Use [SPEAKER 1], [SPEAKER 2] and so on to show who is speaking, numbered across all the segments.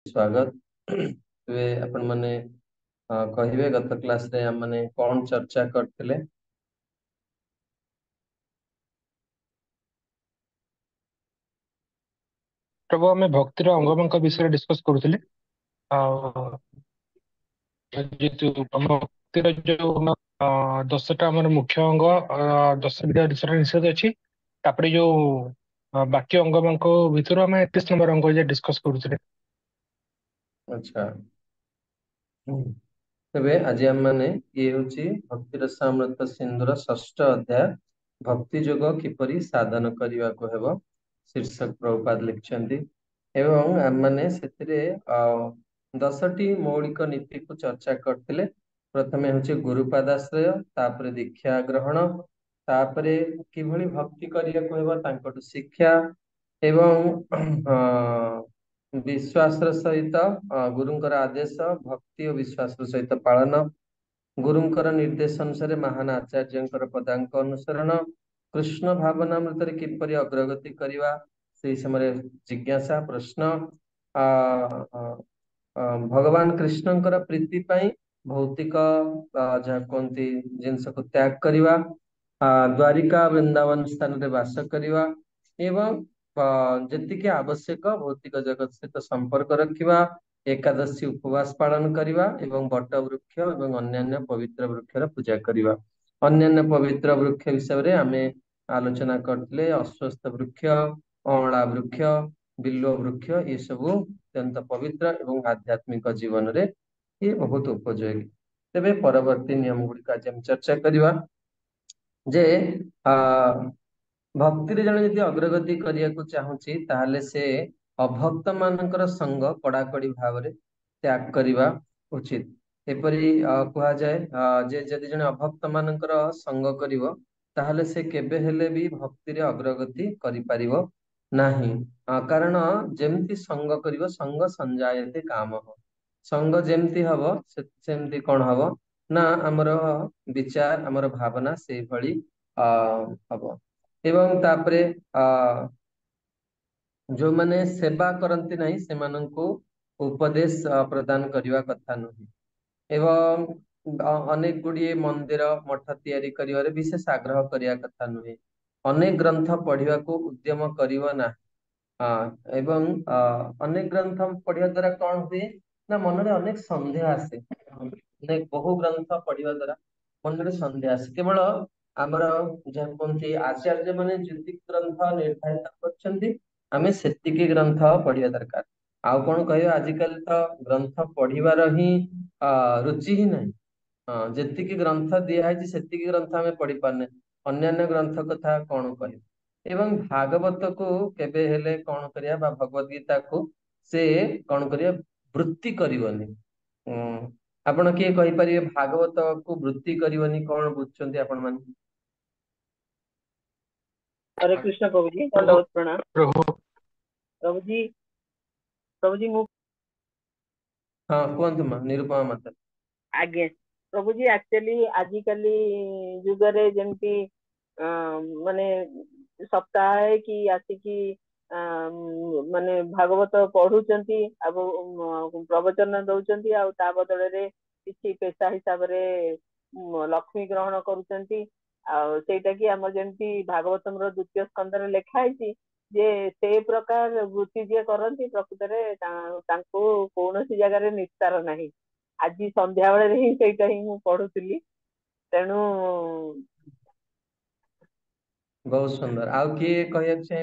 [SPEAKER 1] स्वागत। ଏବେ ଆପଣ ମାନେ କହିବେ ଗତ କ୍ଲାସ ରେ ଆମେ ମାନେ କଣ ଚर्चा करथिले।
[SPEAKER 2] प्रभु आम भक्तिर अंगमंग विषय डिस्कस करुले भक्तिर जो 10टा मुख्य अंग 10 विषय निषेध अच्छी जो बाकी अंगमंग भितर आम 31 नंबर अंग डिस्कस करुले।
[SPEAKER 1] अच्छा तबे आज हम माने ये होची भक्ति रसामृत सिंधुर षष्ठ अध्याय भक्ति जोग किपरि साधन करिवा को हेबो शीर्षक प्रभुपाद लिखछन्ती एवं हम माने सेतिरे 10टी मौलिक नीति को चर्चा करथिले। प्रथमे होची गुरुपादाश्रय, तापरे दीक्षा ग्रहण, तापरे किभଳି भक्ति करिया को हेबो तांकटु शिक्षा एवं विश्वास सहित गुरुंकर आदेश भक्ति और विश्वास सहित पालन, गुरुंकर निर्देश अनुसार महान आचार्यंकर पदांक अनुसरण, कृष्ण भावनामृत किपरि अग्रगति करिवा से समय जिज्ञासा प्रश्न, आ, आ, भगवान कृष्णंकर प्रीति पाई भौतिक जहाँ कहती जिनस को त्याग करिवा, द्वारिका वृंदावन स्थान रे वास करिवा एवं ଯେତିକି ଆବଶ୍ୟକ ଭୌତିକ ଜଗତ ସହିତ ସମ୍ପର୍କ ରଖିବା, ଏକାଦଶୀ ଉପବାସ ପାଳନ କରିବା ଏବଂ ବଟ ବୃକ୍ଷ ଏବଂ ଅନ୍ୟାନ୍ୟ ପବିତ୍ର ବୃକ୍ଷର ପୂଜା କରିବା। ଅନ୍ୟାନ୍ୟ ପବିତ୍ର ବୃକ୍ଷ ବିଷୟରେ ଆମେ ଆଲୋଚନା କରିଥିଲେ। ଅଶ୍ୱସ୍ଥ ବୃକ୍ଷ, ଅଁଳା ବୃକ୍ଷ, ବିଲ୍ୱ ବୃକ୍ଷ ଏସବୁ ଅତ୍ୟନ୍ତ ପବିତ୍ର ଏବଂ ଆଧ୍ୟାତ୍ମିକ ଜୀବନରେ ये बहुत उपयोगी। तेबे परवर्ती नियम गुड़िक आज हम चर्चा करिवा जे भक्ति जने यदि अग्रगति करिया को चाहूची ताहले से अभक्त मानकर संग कड़ाकड़ी भाव रे त्याग करिवा उचित। एपरि कुहा जाए जे यदि जने अभक्त मानकर संग करिवो ताहले से केबे हेले भी भक्ति रे अग्रगति करि परिवो नाही। कारण जेमति संग करिवो संग संजायते काम संग जेमति हबो सेमति कोन हबो ना हमर विचार हमर भावना से भली हबो। एवं तापरे जो माने सेवा करंती नहीं से माननको उपदेश प्रदान करिवा कथा नहीं। एवं अनेक गुड़िए मंदिर मठ तैयारी करिवारे विशेष आग्रह करिया कथा नुहे। अनेक ग्रंथ पढ़िवा को उद्यम करिवा ना। एवं अनेक ग्रंथ पढ़िया द्वारा कौन हुए ना मन रे अनेक संदेह आसे। अनेक बहु ग्रंथ पढ़िवा द्वारा मन रे संदेह आसे। केवल आमर जहाँ कहते आचार्य माने जेतिक ग्रंथ निर्धारित करछन्ती आमे सेतिकी ग्रंथ पढ़िया दरकार। आउ कौन कहियो आजिकल तो ग्रंथ पढ़िबार ही रुचि ही नहीं। जेतिकी ग्रंथ दिया है सेतिकी ग्रंथ आमे पढ़ी पारने अन्यान्य ग्रंथ कथा कौन कहियो। एवं भागवत को केबे हेले कौन करिया बा भगवत गीता को से कौन करिया वृत्ति करिवनी। आपण किए कहि परिबे भागवत को वृत्ति करिवनी कौन बुझछन्ती आपण माने।
[SPEAKER 3] हरे कृष्ण प्रभु जी दंडवत प्रणाम। प्रभु जी मु
[SPEAKER 1] हाँ कहतु मां निरुपमा माता।
[SPEAKER 3] आज्ञा प्रभु जी एक्चुअली आजिकली जुगरे जेमती माने सप्ताह कि आसिकी माने भागवत पढ़ुचंती अब प्रवचन दउचंती आ ता बदले रे किछि पैसा हिसाब रे लक्ष्मी ग्रहण करूचंती। सेटा कि हमर जेमती भागवतम रो द्वितीय स्कंद रे लेखा है जे से प्रकार वृत्ति जे करंती प्रकृत रे तांको कोनोसी जगह रे निस्तार नाही। आज संध्या बेले ही सेटा ही मु पढुतली तेनु
[SPEAKER 1] बहुत सुंदर। आउ किए कहिया छे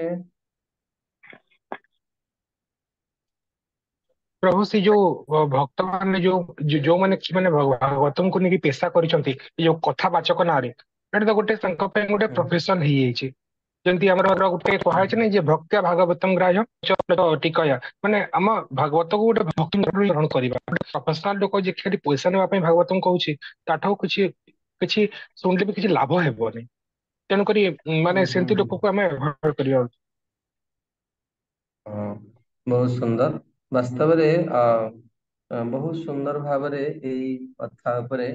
[SPEAKER 2] प्रभु से जो भक्त मान जो जो माने भगवतम को नहीं पेशा करिसंती जो कथावाचक ना रे एटा तो गोटे संक पे गोटे प्रोफेशन ही जाइए। जंती हमर गोटे कहा छै नै जे भक्त्या भागवतम ग्राह्य टिकया माने हम भागवत को गोटे भक्ति ग्रहण करबा प्रोफेशनल लोक जे खाली पैसा नेबा पई भागवतम कहूची ताठौ किछि किछि सुनले भी किछि लाभ हेबोनी। तेणु करी माने सेंती लोक को हमें अवॉइड करिया।
[SPEAKER 1] बहुत सुंदर वास्तव रे बहुत सुंदर भावरे एई कथा उपरे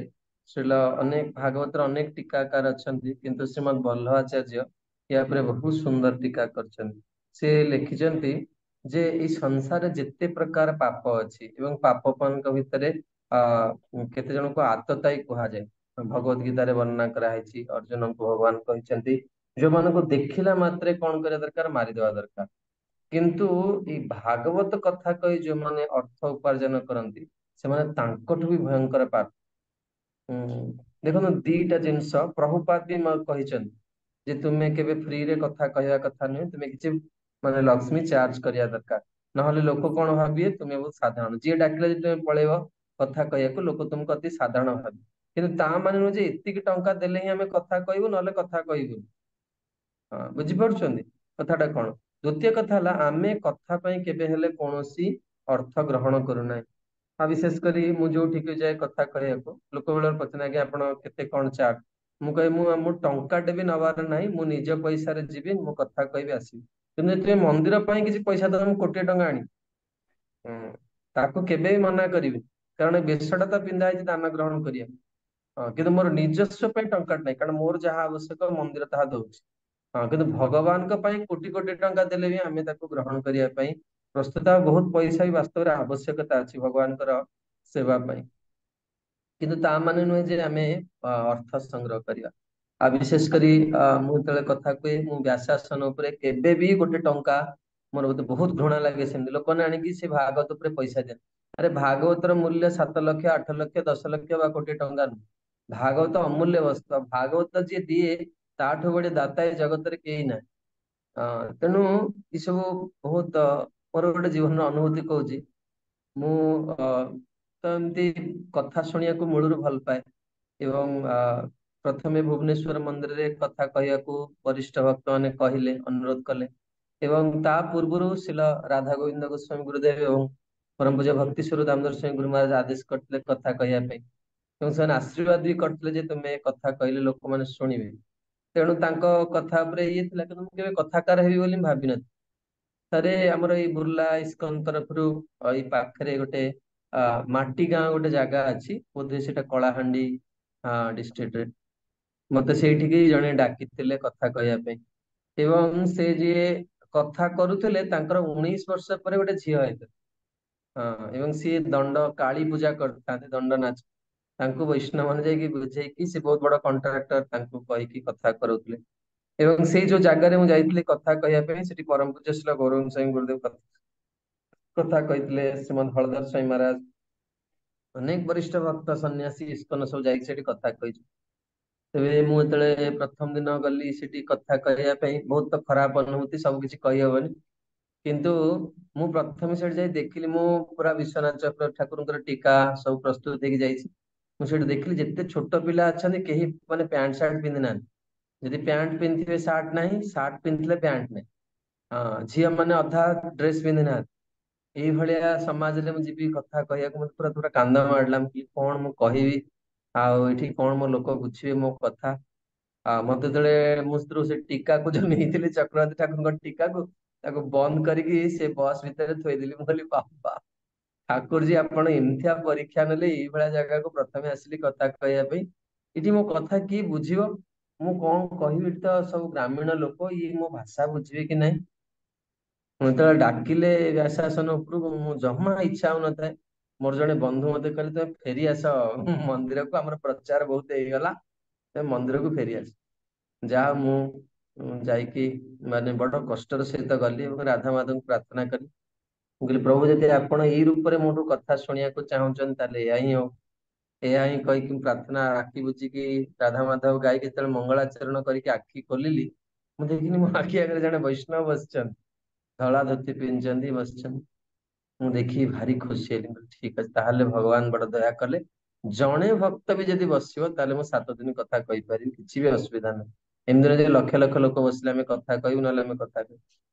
[SPEAKER 1] श्रील अनेक भागवतर अनेक टीकाकार अछंती किंतु श्रीमद बल्लभाचार्य या पर बहुत सुंदर टीका करछन्ती। से लिखिछन्ती ଯେ ଏଇ ସଂସାରରେ ଯେତେ ପ୍ରକାର ପାପ ଅଛି ଏବଂ ପାପ ମାନଙ୍କ ଭିତରେ କେତେ ଜଣଙ୍କୁ ଆତତାୟୀ କୁହାଯାଏ। ଭଗବତ ଗୀତାରେ ବର୍ଣ୍ଣନା କରାହେଇଛି। ଅର୍ଜୁନଙ୍କୁ ଭଗବାନ କହିଛନ୍ତି ଯୋଉମାନଙ୍କୁ ଦେଖିଲା ମାତ୍ରେ କଣ କରିବା ଦରକାର, ମାରିଦେବା ଦରକାର। କିନ୍ତୁ ଏଇ ଭାଗବତ କଥା କହି ଯୋଉମାନେ ଅର୍ଥ ଉପାର୍ଜନ କରନ୍ତି ସେମାନେ ତାଙ୍କଠୁ ବି ଭୟଙ୍କର ପାପ। ଦେଖନ୍ତୁ ଦିଟା ଜିନିଷ ପ୍ରଭୁପାଦ ବି କହିଛନ୍ତି ଯେ ତୁମେ କେବେ ଫ୍ରିରେ କଥା କହିବା କଥା ନୁହେଁ, ତୁମେ କିଛି ମାନେ ଲକ୍ଷ୍ମୀ ଚାର୍ଜ କରିବା ଦରକାର, ନହେଲେ ଲୋକ କଣ ଭାବିବେ ତୁମେ ବହୁତ ସାଧାରଣ। ଯିଏ ଡାକିଲେ ଯଦି ତୁମେ ପଳେଇବ କଥା କହିବାକୁ, ଲୋକ ତୁମକୁ ଅତି ସାଧାରଣ ଭାବିବେ। କିନ୍ତୁ ତା ମାନେ ନୁହେଁ ଯେ ଏତିକି ଟଙ୍କା ଦେଲେ ହିଁ ଆମେ କଥା କହିବୁ ନହେଲେ କଥା କହିବୁନି। ହଁ, ବୁଝିପାରୁଛନ୍ତି କଥାଟା କଣ? ଦ୍ଵିତୀୟ କଥା ହେଲା ଆମେ କଥା ପାଇଁ କେବେ ହେଲେ କୌଣସି ଅର୍ଥ ଗ୍ରହଣ କରୁନାହିଁ। ଆଉ ବିଶେଷ କରି ମୁଁ ଯୋଉଠିକି ଯାଏ କଥା କହିବାକୁ, ଲୋକ ବେଳେ ପଚାରନ୍ତି ଆଜ୍ଞା ଆପଣ କେତେ କଣ ଚାର୍ଜ? ମୁଁ କହିବି ମୁଁ ଟଙ୍କାଟେ ବି ନବାର ନାହିଁ, ମୁଁ ନିଜ ପଇସାରେ ଯିବି, ମୁଁ କଥା କହିବି ଆସିବି। କିନ୍ତୁ ଯଦି ତୁମେ ମନ୍ଦିର ପାଇଁ କିଛି ପଇସା ଦବ, ମୁଁ 1,00,00,000 ଟଙ୍କା ଆଣିବି। ତାକୁ କେବେ ବି ମନା କରିବି, କାରଣ ବେଶଟା ତ ପିନ୍ଧା ହେଇଛି ଦାନ ଗ୍ରହଣ କରିବା। ହଁ, କିନ୍ତୁ ମୋର ନିଜସ୍ୱ ପାଇଁ ଟଙ୍କାଟେ ନାହିଁ, କାରଣ ମୋର ଯାହା ଆବଶ୍ୟକ ମନ୍ଦିର ତାହା ଦଉଛି। ହଁ, କିନ୍ତୁ ଭଗବାନଙ୍କ ପାଇଁ କୋଟି କୋଟି ଟଙ୍କା ଦେଲେ ବି ଆମେ ତାକୁ ଗ୍ରହଣ କରିବା ପାଇଁ ପ୍ରସ୍ତୁତ। ଆଉ ବହୁତ ପଇସା ବି ବାସ୍ତବରେ ଆବଶ୍ୟକତା ଅଛି ଭଗବାନଙ୍କର ସେବା ପାଇଁ। କିନ୍ତୁ ତା ମାନେ ନୁହେଁ ଯେ ଆମେ ଅର୍ଥ ସଂଗ୍ରହ କରିବା। ଆଉ ବିଶେଷ କରି ମୁଁ ଯେତେବେଳେ କଥା କୁହେ, ମୁଁ ବ୍ୟାସାସନ ଉପରେ କେବେ ବି ଗୋଟେ ଟଙ୍କା, ମୋର ବହୁତ ଘୃଣା ଲାଗେ ସେମିତି ଲୋକମାନେ ଆଣିକି ସେ ଭାଗବତ ଉପରେ ପଇସା ଦିଅନ୍ତି। ଆରେ ଭାଗବତର ମୂଲ୍ୟ 7,00,000, 8,00,000, 10,00,000 ବା କୋଟି ଟଙ୍କା ନୁହେଁ। ଭାଗବତ ଅମୂଲ୍ୟ ବସ୍ତୁ। ଭାଗବତ ଯିଏ ଦିଏ ତାଠୁ ବଡ ଦାତା ଏ ଜଗତରେ କେହି ନାହିଁ। ତେଣୁ ଏସବୁ ବହୁତ ମୋର ଗୋଟେ ଜୀବନର ଅନୁଭୂତି କହୁଛି। ମୁଁ ତ ଏମିତି କଥା ଶୁଣିବାକୁ ମୂଳରୁ ଭଲ ପାଏ ଏବଂ ପ୍ରଥମେ ଭୁବନେଶ୍ୱର ମନ୍ଦିରରେ କଥା କହିବାକୁ ବରିଷ୍ଠ ଭକ୍ତ ମାନେ କହିଲେ, ଅନୁରୋଧ କଲେ ଏବଂ ତା ପୂର୍ବରୁ ଶିଲ ରାଧା ଗୋବିନ୍ଦ ଗୋସ୍ୱାମୀ ଗୁରୁଦେବ ଏବଂ ପରମ ପୂଜ୍ୟ ଭକ୍ତି ସ୍ୱରୂପ ଦାମୋଦର ସ୍ୱାମୀ ଗୁରୁ ମହାରାଜ ଆଦେଶ କରିଥିଲେ କଥା କହିବା ପାଇଁ ଏବଂ ସେମାନେ ଆଶୀର୍ବାଦ ବି କରିଥିଲେ ଯେ ତୁମେ କଥା କହିଲେ ଲୋକମାନେ ଶୁଣିବେ। ତେଣୁ ତାଙ୍କ କଥା ଉପରେ ଇଏ ଥିଲା, କିନ୍ତୁ ମୁଁ କେବେ କଥାକାର ହେବି ବୋଲି ମୁଁ ଭାବିନଥିଲି। ଥରେ ଆମର ଏଇ ବୁର୍ଲା ଇସ୍କନ ତରଫରୁ ଏଇ ପାଖରେ ଗୋଟେ ମାଟି ଗାଁ ଗୋଟେ ଜାଗା ଅଛି, ବୋଧେ ସେଟା କଳାହାଣ୍ଡି ଡିଷ୍ଟ୍ରିକ୍ଟରେ। ମତେ ସେଇଠିକି ଜଣେ ଡାକିଥିଲେ କଥା କହିବା ପାଇଁ ଏବଂ ସେ ଯିଏ କଥା କରୁଥିଲେ ତାଙ୍କର 19 ବର୍ଷ ପରେ ଗୋଟେ ଝିଅ ହେଇଥିଲା। ହଁ, ଏବଂ ସିଏ ଦଣ୍ଡ କାଳୀ ପୂଜା କରିଥାନ୍ତି, ଦଣ୍ଡ ନାଚ। ତାଙ୍କୁ ବୈଷ୍ଣବ ମାନେ ଯାଇକି ବୁଝେଇକି ସେ ବହୁତ ବଡ କଣ୍ଟ୍ରାକ୍ଟର, ତାଙ୍କୁ କହିକି କଥା କରଉଥିଲେ। ଏବଂ ସେଇ ଯୋଉ ଜାଗାରେ ମୁଁ ଯାଇଥିଲି କଥା କହିବା ପାଇଁ, ସେଠି ପରମ ପୂଜ୍ୟ ଶ୍ରୀଲ ଗୌରଙ୍ଗ ସ୍ୱାମୀ ଗୁରୁଦେବ କଥା କହିଥିଲେ, ଶ୍ରୀମଦ୍ ହଳଧର ସ୍ୱାମୀ ମହାରାଜ, ଅନେକ ବରିଷ୍ଠ ଭକ୍ତ ସନ୍ନ୍ୟାସୀ ଇସ୍କନ ସବୁ ଯାଇକି ସେଠି କଥା କହିଛୁ। ତେବେ ମୁଁ ଯେତେବେଳେ ପ୍ରଥମ ଦିନ ଗଲି ସେଠି କଥା କହିବା ପାଇଁ, ବହୁତ ତ ଖରାପ ଅନୁଭୂତି, ସବୁ କିଛି କହିହବନି। କିନ୍ତୁ ମୁଁ ପ୍ରଥମେ ସେଠି ଯାଇ ଦେଖିଲି, ମୁଁ ପୁରା ବିଶ୍ୱନାଥ ଚକ୍ର ଠାକୁରଙ୍କର ଟୀକା ସବୁ ପ୍ରସ୍ତୁତ ହେଇକି ଯାଇଛି। ମୁଁ ସେଠି ଦେଖିଲି ଯେତେ ଛୋଟ ପିଲା ଅଛନ୍ତି କେହି ମାନେ ପ୍ୟାଣ୍ଟ ସାର୍ଟ ପିନ୍ଧି ନାହାନ୍ତି। ଯଦି ପ୍ୟାଣ୍ଟ ପିନ୍ଧିଥିବେ ସାର୍ଟ ନାହିଁ, ସାର୍ଟ ପିନ୍ଧିଥିଲେ ପ୍ୟାଣ୍ଟ ନାହିଁ। ଝିଅ ମାନେ ଅଧା ଡ୍ରେସ ପିନ୍ଧି ନାହାନ୍ତି। ଏଇଭଳିଆ ସମାଜରେ ମୁଁ ଯିବି କଥା କହିବାକୁ, ମତେ ପୁରା ପୁରା କାନ୍ଦ ମାଡ଼ିଲା। ମୁଁ କହିଲି କଣ ମୁଁ କହିବି, ଆଉ ଏଠି କଣ ମୋ ଲୋକ ବୁଝିବେ ମୋ କଥା। ମତେ ଯେତେବେଳେ ମୁଁ ସେଥିରୁ ସେ ଟୀକାକୁ ଯୋଉ ନେଇଥିଲି ଚକ୍ରବର୍ତ୍ତୀ ଠାକୁରଙ୍କ ଟୀକାକୁ, ତାକୁ ବନ୍ଦ କରିକି ସେ ବସ୍ ଭିତରେ ଥୋଇଦେଲି। ମୁଁ କହିଲି ବାବା ଠାକୁରଜୀ, ଆପଣ ଏମିତିଆ ପରୀକ୍ଷା ନେଲେ, ଏଇଭଳିଆ ଜାଗାକୁ ପ୍ରଥମେ ଆସିଲି କଥା କହିବା ପାଇଁ। ଏଠି ମୋ କଥା କିଏ ବୁଝିବ, ମୁଁ କଣ କହିବି, ଏଠି ତ ସବୁ ଗ୍ରାମୀଣ ଲୋକ, ଇଏ ମୋ ଭାଷା ବୁଝିବେ କି ନାହିଁ। ମୁଁ ଯେତେବେଳେ ଡାକିଲେ ବ୍ୟାସାସନ ଉପରକୁ, ମୁଁ ଜମା ଇଚ୍ଛା ହଉନଥାଏ। ମୋର ଜଣେ ବନ୍ଧୁ ମତେ କହିଲେ ତମେ ଫେରି ଆସ ମନ୍ଦିରକୁ, ଆମର ପ୍ରଚାର ବହୁତ ହେଇଗଲା, ତମେ ମନ୍ଦିରକୁ ଫେରି ଆସ। ଯାହା ମୁଁ ଯାଇକି ମାନେ ବଡ କଷ୍ଟର ସହିତ ଗଲି ଏବଂ ରାଧା ମାଧବଙ୍କୁ ପ୍ରାର୍ଥନା କଲି। ମୁଁ କହିଲି ପ୍ରଭୁ, ଯଦି ଆପଣ ଏଇ ରୂପରେ ମୋଠୁ କଥା ଶୁଣିବାକୁ ଚାହୁଁଛନ୍ତି ତାହେଲେ ଏଇଆ ହିଁ ହଉ। ଏହା ହିଁ କହିକି ମୁଁ ପ୍ରାର୍ଥନା ଆଖି ବୁଜିକି ରାଧା ମାଧବ ଗାଇକି ଯେତେବେଳେ ମଙ୍ଗଳାଚରଣ କରିକି ଆଖି ଖୋଲିଲି, ମୁଁ ଦେଖିଲି ମୋ ଆଖି ଆଗରେ ଜଣେ ବୈଷ୍ଣବ ବସିଛନ୍ତି, ଧଳା ଧୋତି ପିନ୍ଧିଛନ୍ତି ବସିଛନ୍ତି। ମୁଁ ଦେଖିକି ଭାରି ଖୁସି ହେଲି। ଠିକ ଅଛି, ତାହେଲେ ଭଗବାନ ବଡ ଦୟା କଲେ। ଜଣେ ଭକ୍ତ ବି ଯଦି ବସିବ ତାହେଲେ ମୁଁ 7 ଦିନ କଥା କହିପାରିବି, କିଛି ବି ଅସୁବିଧା ନାହିଁ। ଏମିତି ଯଦି ଲକ୍ଷ ଲକ୍ଷ ଲୋକ ବସିଲେ ଆମେ କଥା କହିବୁ, ନହେଲେ ଆମେ କଥା କହିବୁ।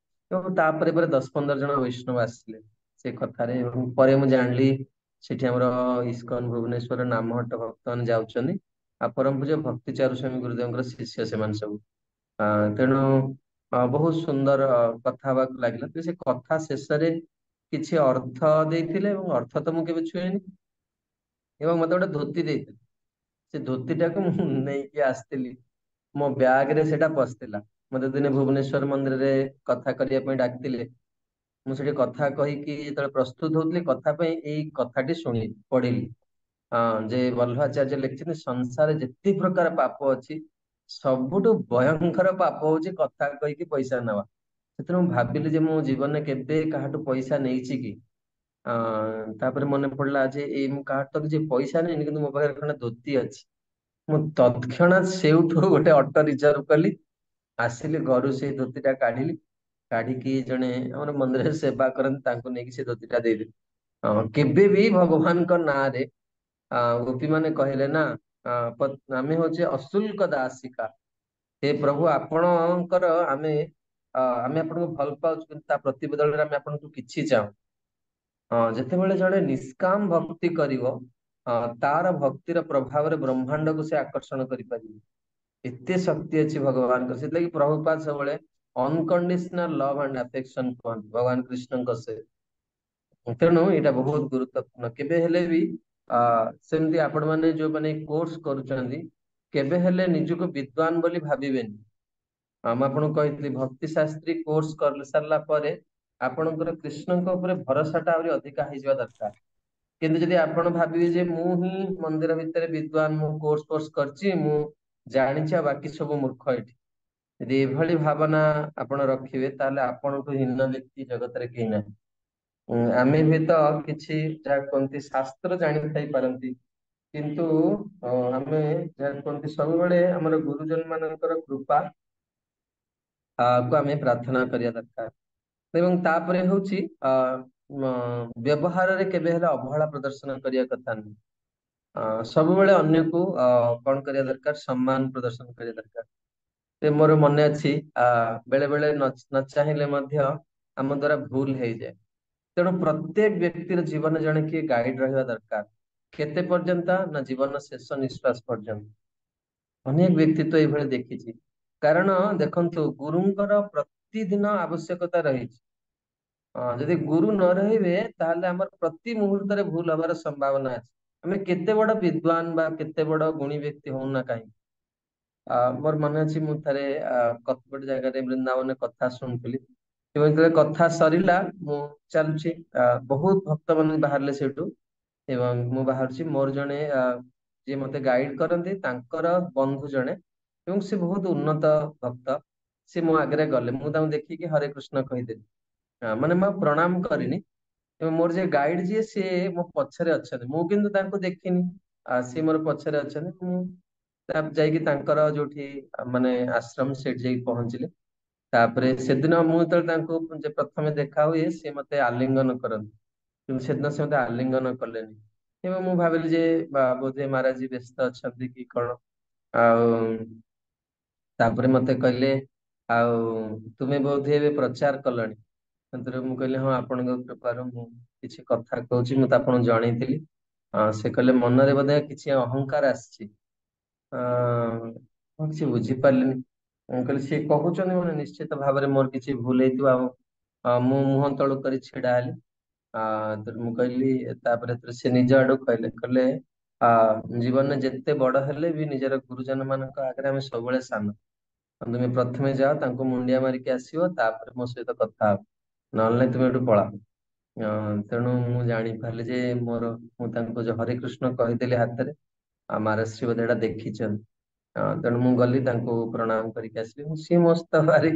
[SPEAKER 1] ଏବଂ ତାପରେ ପରେ 10-15 ଜଣ ବୈଷ୍ଣବ ଆସିଲେ ସେ କଥାରେ, ଏବଂ ପରେ ମୁଁ ଜାଣିଲି ସେଠି ଆମର ଇସ୍କନ ଭୁବନେଶ୍ୱର ନାମହଟ୍ଟ ଭକ୍ତ ମାନେ ଯାଉଛନ୍ତି। ଆଉ ପରମ ପୂଜ୍ୟ ଭକ୍ତି ଚାରୁ ସ୍ୱାମୀ ଗୁରୁଦେବଙ୍କର ଶିଷ୍ୟ ସେମାନେ ସବୁ। ତେଣୁ ବହୁତ ସୁନ୍ଦର କଥା ହବାକୁ ଲାଗିଲା। ତ ସେ କଥା ଶେଷରେ କିଛି ଅର୍ଥ ଦେଇଥିଲେ ଏବଂ ଅର୍ଥ ତ ମୁଁ କେବେ ଛୁଏନି, ଏବଂ ମତେ ଗୋଟେ ଧୋତି ଦେଇଥିଲେ। ସେ ଧୋତିଟାକୁ ମୁଁ ନେଇକି ଆସିଥିଲି, ମୋ ବ୍ୟାଗ ରେ ସେଟା ପଶଥିଲା। ମତେ ଦିନେ ଭୁବନେଶ୍ଵର ମନ୍ଦିରରେ କଥା କରିବା ପାଇଁ ଡାକିଥିଲେ। ମୁଁ ସେଠି କଥା କହିକି ଯେତେବେଳେ ପ୍ରସ୍ତୁତ ହଉଥିଲି କଥା ପାଇଁ ଏଇ କଥାଟି ପଢିଲି। ଯେ ବଲ୍ଲଭାଚାର୍ଯ୍ୟ ଲେଖିଛନ୍ତି ସଂସାରରେ ଯେତେ ପ୍ରକାର ପାପ ଅଛି ସବୁଠୁ ଭୟଙ୍କର ପାପ ହଉଛି କଥା କହିକି ପଇସା ନେବା। ସେଥିରେ ମୁଁ ଭାବିଲି ଯେ ମୋ ଜୀବନରେ କେବେ କାହାଠୁ ପଇସା ନେଇଛି କି? ତାପରେ ମନେ ପଡିଲା ଯେ ଏଇ ମୁଁ କାହାଠୁ ତ କିଛି ପଇସା ନେଇନି, କିନ୍ତୁ ମୋ ପାଖରେ ଖଣ୍ଡେ ଧୋତି ଅଛି। ମୁଁ ତৎକ୍ଷଣାତ୍ ସେଇଠୁ ଗୋଟେ ଅଟୋ ରିଜର୍ଭ କଲି, ଆସିଲି ଘରୁ ସେଇ ଧୋତିଟା କାଢିଲି, କାଢିକି ଜଣେ ଆମର ମନ୍ଦିରରେ ସେବା କରନ୍ତି ତାଙ୍କୁ ନେଇକି ସେ ଧୋତିଟା ଦେଇଦେଲି। କେବେ ବି ଭଗବାନଙ୍କ ନାଁରେ ଗୋପୀ ମାନେ କହିଲେ ନା, ଆମେ ହଉଛେ ଅଶୁଲ୍କ ଦାସିକା, ହେ ପ୍ରଭୁ ଆପଣଙ୍କର ଆମେ ଆପଣଙ୍କୁ ଭଲ ପାଉଛୁ, କିନ୍ତୁ ତା ପ୍ରତିବଦଳରେ ଆମେ ଆପଣଙ୍କୁ କିଛି ଚାହୁଁ। ଯେତେବେଳେ ଜଣେ ନିଷ୍କାମ ଭକ୍ତି କରିବ, ତାର ଭକ୍ତିର ପ୍ରଭାବରେ ବ୍ରହ୍ମାଣ୍ଡକୁ ସେ ଆକର୍ଷଣ କରିପାରିବ। ଏତେ ଶକ୍ତି ଅଛି ଭଗବାନଙ୍କର। ସେଥିଲାଗି ପ୍ରଭୁପାଦ ସବୁବେଳେ ଅନକଣ୍ଡିସନାଲ ଲଭ୍ ଆଣ୍ଡ ଆଫେକ୍ସନ କୁହନ୍ତି ଭଗବାନ କୃଷ୍ଣଙ୍କ ସେ। ତେଣୁ ଏଇଟା ବହୁତ ଗୁରୁତ୍ୱପୂର୍ଣ୍ଣ। କେବେ ହେଲେ ବି ସେମିତି ଆପଣ ମାନେ ଯୋଉମାନେ କୋର୍ସ କରୁଛନ୍ତି, କେବେ ହେଲେ ନିଜକୁ ବିଦ୍ୱାନ ବୋଲି ଭାବିବେନି। ମୁଁ ଆପଣଙ୍କୁ କହିଥିଲି ଭକ୍ତି ଶାସ୍ତ୍ରୀ କୋର୍ସ କରି ସାରିଲା ପରେ ଆପଣଙ୍କର କୃଷ୍ଣଙ୍କ ଉପରେ ଭରସାଟା ଆହୁରି ଅଧିକା ହେଇଯିବା ଦରକାର। କିନ୍ତୁ ଯଦି ଆପଣ ଭାବିବେ ଯେ ମୁଁ ହିଁ ମନ୍ଦିର ଭିତରେ ବିଦ୍ୱାନ, ମୁଁ କୋର୍ସ କରିଛି, ମୁଁ ଜାଣିଛି, ଆଉ ବାକି ସବୁ ମୂର୍ଖ ଏଠି, ଯଦି ଏଭଳି ଭାବନା ଆପଣ ରଖିବେ ତାହେଲେ ଆପଣଠୁ ହୀନ ବ୍ୟକ୍ତି ଜଗତରେ କେହି ନାହିଁ। ଆମେ ବି ତ କିଛି ଯାହା କୁହନ୍ତି ଶାସ୍ତ୍ର ଜାଣିଥାଇ ପାରନ୍ତି, କିନ୍ତୁ ଆମେ ଯାହା କୁହନ୍ତି ସବୁବେଳେ ଆମର ଗୁରୁଜନ ମାନଙ୍କର କୃପା କୁ ଆମେ ପ୍ରାର୍ଥନା କରିବା ଦରକାର। ଏବଂ ତାପରେ ହଉଛି ବ୍ୟବହାରରେ କେବେ ହେଲେ ଅବହେଳା ପ୍ରଦର୍ଶନ କରିବା କଥା ନୁହେଁ। ସବୁବେଳେ ଅନ୍ୟକୁ କଣ କରିବା ଦରକାର, ସମ୍ମାନ ପ୍ରଦର୍ଶନ କରିବା ଦରକାର। ମୋର ମନେ ଅଛି ବେଳେ ବେଳେ ନ ଚାହିଁଲେ ମଧ୍ୟ ଆମ ଦ୍ଵାରା ଭୁଲ ହେଇଯାଏ। ତେଣୁ ପ୍ରତ୍ୟେକ ବ୍ୟକ୍ତିର ଜୀବନ ଜଣେ କିଏ ଗାଇଡ ରହିବା ଦରକାର। କେତେ ପର୍ଯ୍ୟନ୍ତ ନା ଜୀବନ ଶେଷ ନିଶ୍ୱାସ ପର୍ଯ୍ୟନ୍ତ। ଅନେକ ବ୍ୟକ୍ତିତ୍ୱ ଏଇଭଳି ଦେଖିଛି। କାରଣ ଦେଖନ୍ତୁ ଗୁରୁଙ୍କର ପ୍ରତିଦିନ ଆବଶ୍ୟକତା ରହିଛି। ଯଦି ଗୁରୁ ନ ରହିବେ ତାହେଲେ ଆମର ପ୍ରତି ମୁହୂର୍ତ୍ତରେ ଭୁଲ ହବାର ସମ୍ଭାବନା ଅଛି। ଆମେ କେତେ ବଡ ବିଦ୍ୱାନ ବା କେତେ ବଡ ଗୁଣୀ ବ୍ୟକ୍ତି ହଉନା କାହିଁକି। ମୋର ମନେ ଅଛି ମୁଁ ଥରେ ଗୋଟେ ଜାଗାରେ ବୃନ୍ଦାବନରେ କଥା ଶୁଣୁଥିଲି, ଏବଂ ଯେତେବେଳେ କଥା ସରିଲା ମୁଁ ଚାଲୁଛି, ବହୁତ ଭକ୍ତ ମାନେ ବାହାରିଲେ ସେଇଠୁ, ଏବଂ ମୁଁ ବାହାରୁଛି, ମୋର ଜଣେ ଯିଏ ମତେ ଗାଇଡ କରନ୍ତି ତାଙ୍କର ବନ୍ଧୁ ଜଣେ, ଏବଂ ସେ ବହୁତ ଉନ୍ନତ ଭକ୍ତ, ସେ ମୋ ଆଗରେ ଗଲେ। ମୁଁ ତାଙ୍କୁ ଦେଖିକି ହରେ କୃଷ୍ଣ କହିଦେଲି। ମାନେ ମୁଁ ପ୍ରଣାମ କରିନି, ଏବଂ ମୋର ଯେ ଗାଇଡ ଯିଏ ସିଏ ମୋ ପଛରେ ଅଛନ୍ତି, ମୁଁ କିନ୍ତୁ ତାଙ୍କୁ ଦେଖିନି, ସିଏ ମୋର ପଛରେ ଅଛନ୍ତି। ମୁଁ ଯାଇକି ତାଙ୍କର ଯୋଉଠି ମାନେ ଆଶ୍ରମ ସେଠି ଯାଇକି ପହଞ୍ଚିଲି। ତାପରେ ସେଦିନ ମୁଁ ଯେତେବେଳେ ତାଙ୍କୁ ପ୍ରଥମେ ଦେଖା ହୁଏ, ସେ ମତେ ଆଲିଙ୍ଗନ କରନ୍ତି, କିନ୍ତୁ ସେଦିନ ସେ ମତେ ଆଲିଙ୍ଗନ କଲେନି। ଏବଂ ମୁଁ ଭାବିଲି ଯେ ବୋଧେ ମହାରାଜ ବ୍ୟସ୍ତ ଅଛନ୍ତି କି କଣ। ଆଉ ତାପରେ ମତେ କହିଲେ, ଆଉ ତୁମେ ବୋଧେ ଏବେ ପ୍ରଚାର କଲଣି। ସେଥିରେ ମୁଁ କହିଲି ହଁ, ଆପଣଙ୍କ କୃପାରୁ ମୁଁ କିଛି କଥା କହୁଛି, ମୁଁ ତ ଆପଣଙ୍କୁ ଜଣେଇଥିଲି। ସେ କହିଲେ ମନରେ ବୋଧେ କିଛି ଅହଙ୍କାର ଆସିଛି। ମୁଁ କିଛି ବୁଝିପାରିଲିନି। ମୁଁ କହିଲି ସିଏ କହୁଛନ୍ତି ମାନେ ନିଶ୍ଚିତ ଭାବରେ ମୋର କିଛି ଭୁଲ ହେଇଥିବ। ଆଉ ମୁଁ ମୁହଁ ତଳୁ କରି ଛିଡା ହେଲି। ମୁଁ କହିଲି, ତାପରେ ସେ ନିଜ ଆଡୁ କହିଲେ ଜୀବନରେ ଯେତେ ବଡ ହେଲେ ବି ନିଜର ଗୁରୁଜନ ମାନଙ୍କ ଆଗରେ ଆମେ ସବୁବେଳେ ସାନ। ତୁମେ ପ୍ରଥମେ ଯାଅ, ତାଙ୍କୁ ମୁଣ୍ଡିଆ ମାରିକି ଆସିବ, ତାପରେ ମୋ ସହିତ କଥା ହବ, ନହେଲେ ନାଇଁ ତୁମେ ଏଠୁ ପଳା। ତେଣୁ ମୁଁ ଜାଣିପାରିଲି ଯେ ମୁଁ ତାଙ୍କୁ ଯୋଉ ହରେ କୃଷ୍ଣ କହିଦେଲି ହାତରେ, ଆଉ ମହାରାଜ ବୋଧେ ଏଇଟା ଦେଖିଛନ୍ତି। ତେଣୁ ମୁଁ ଗଲି, ତାଙ୍କୁ ପ୍ରଣାମ କରିକି ଆସିଲି। ସିଏ ମୋ ସହିତ ଭାରି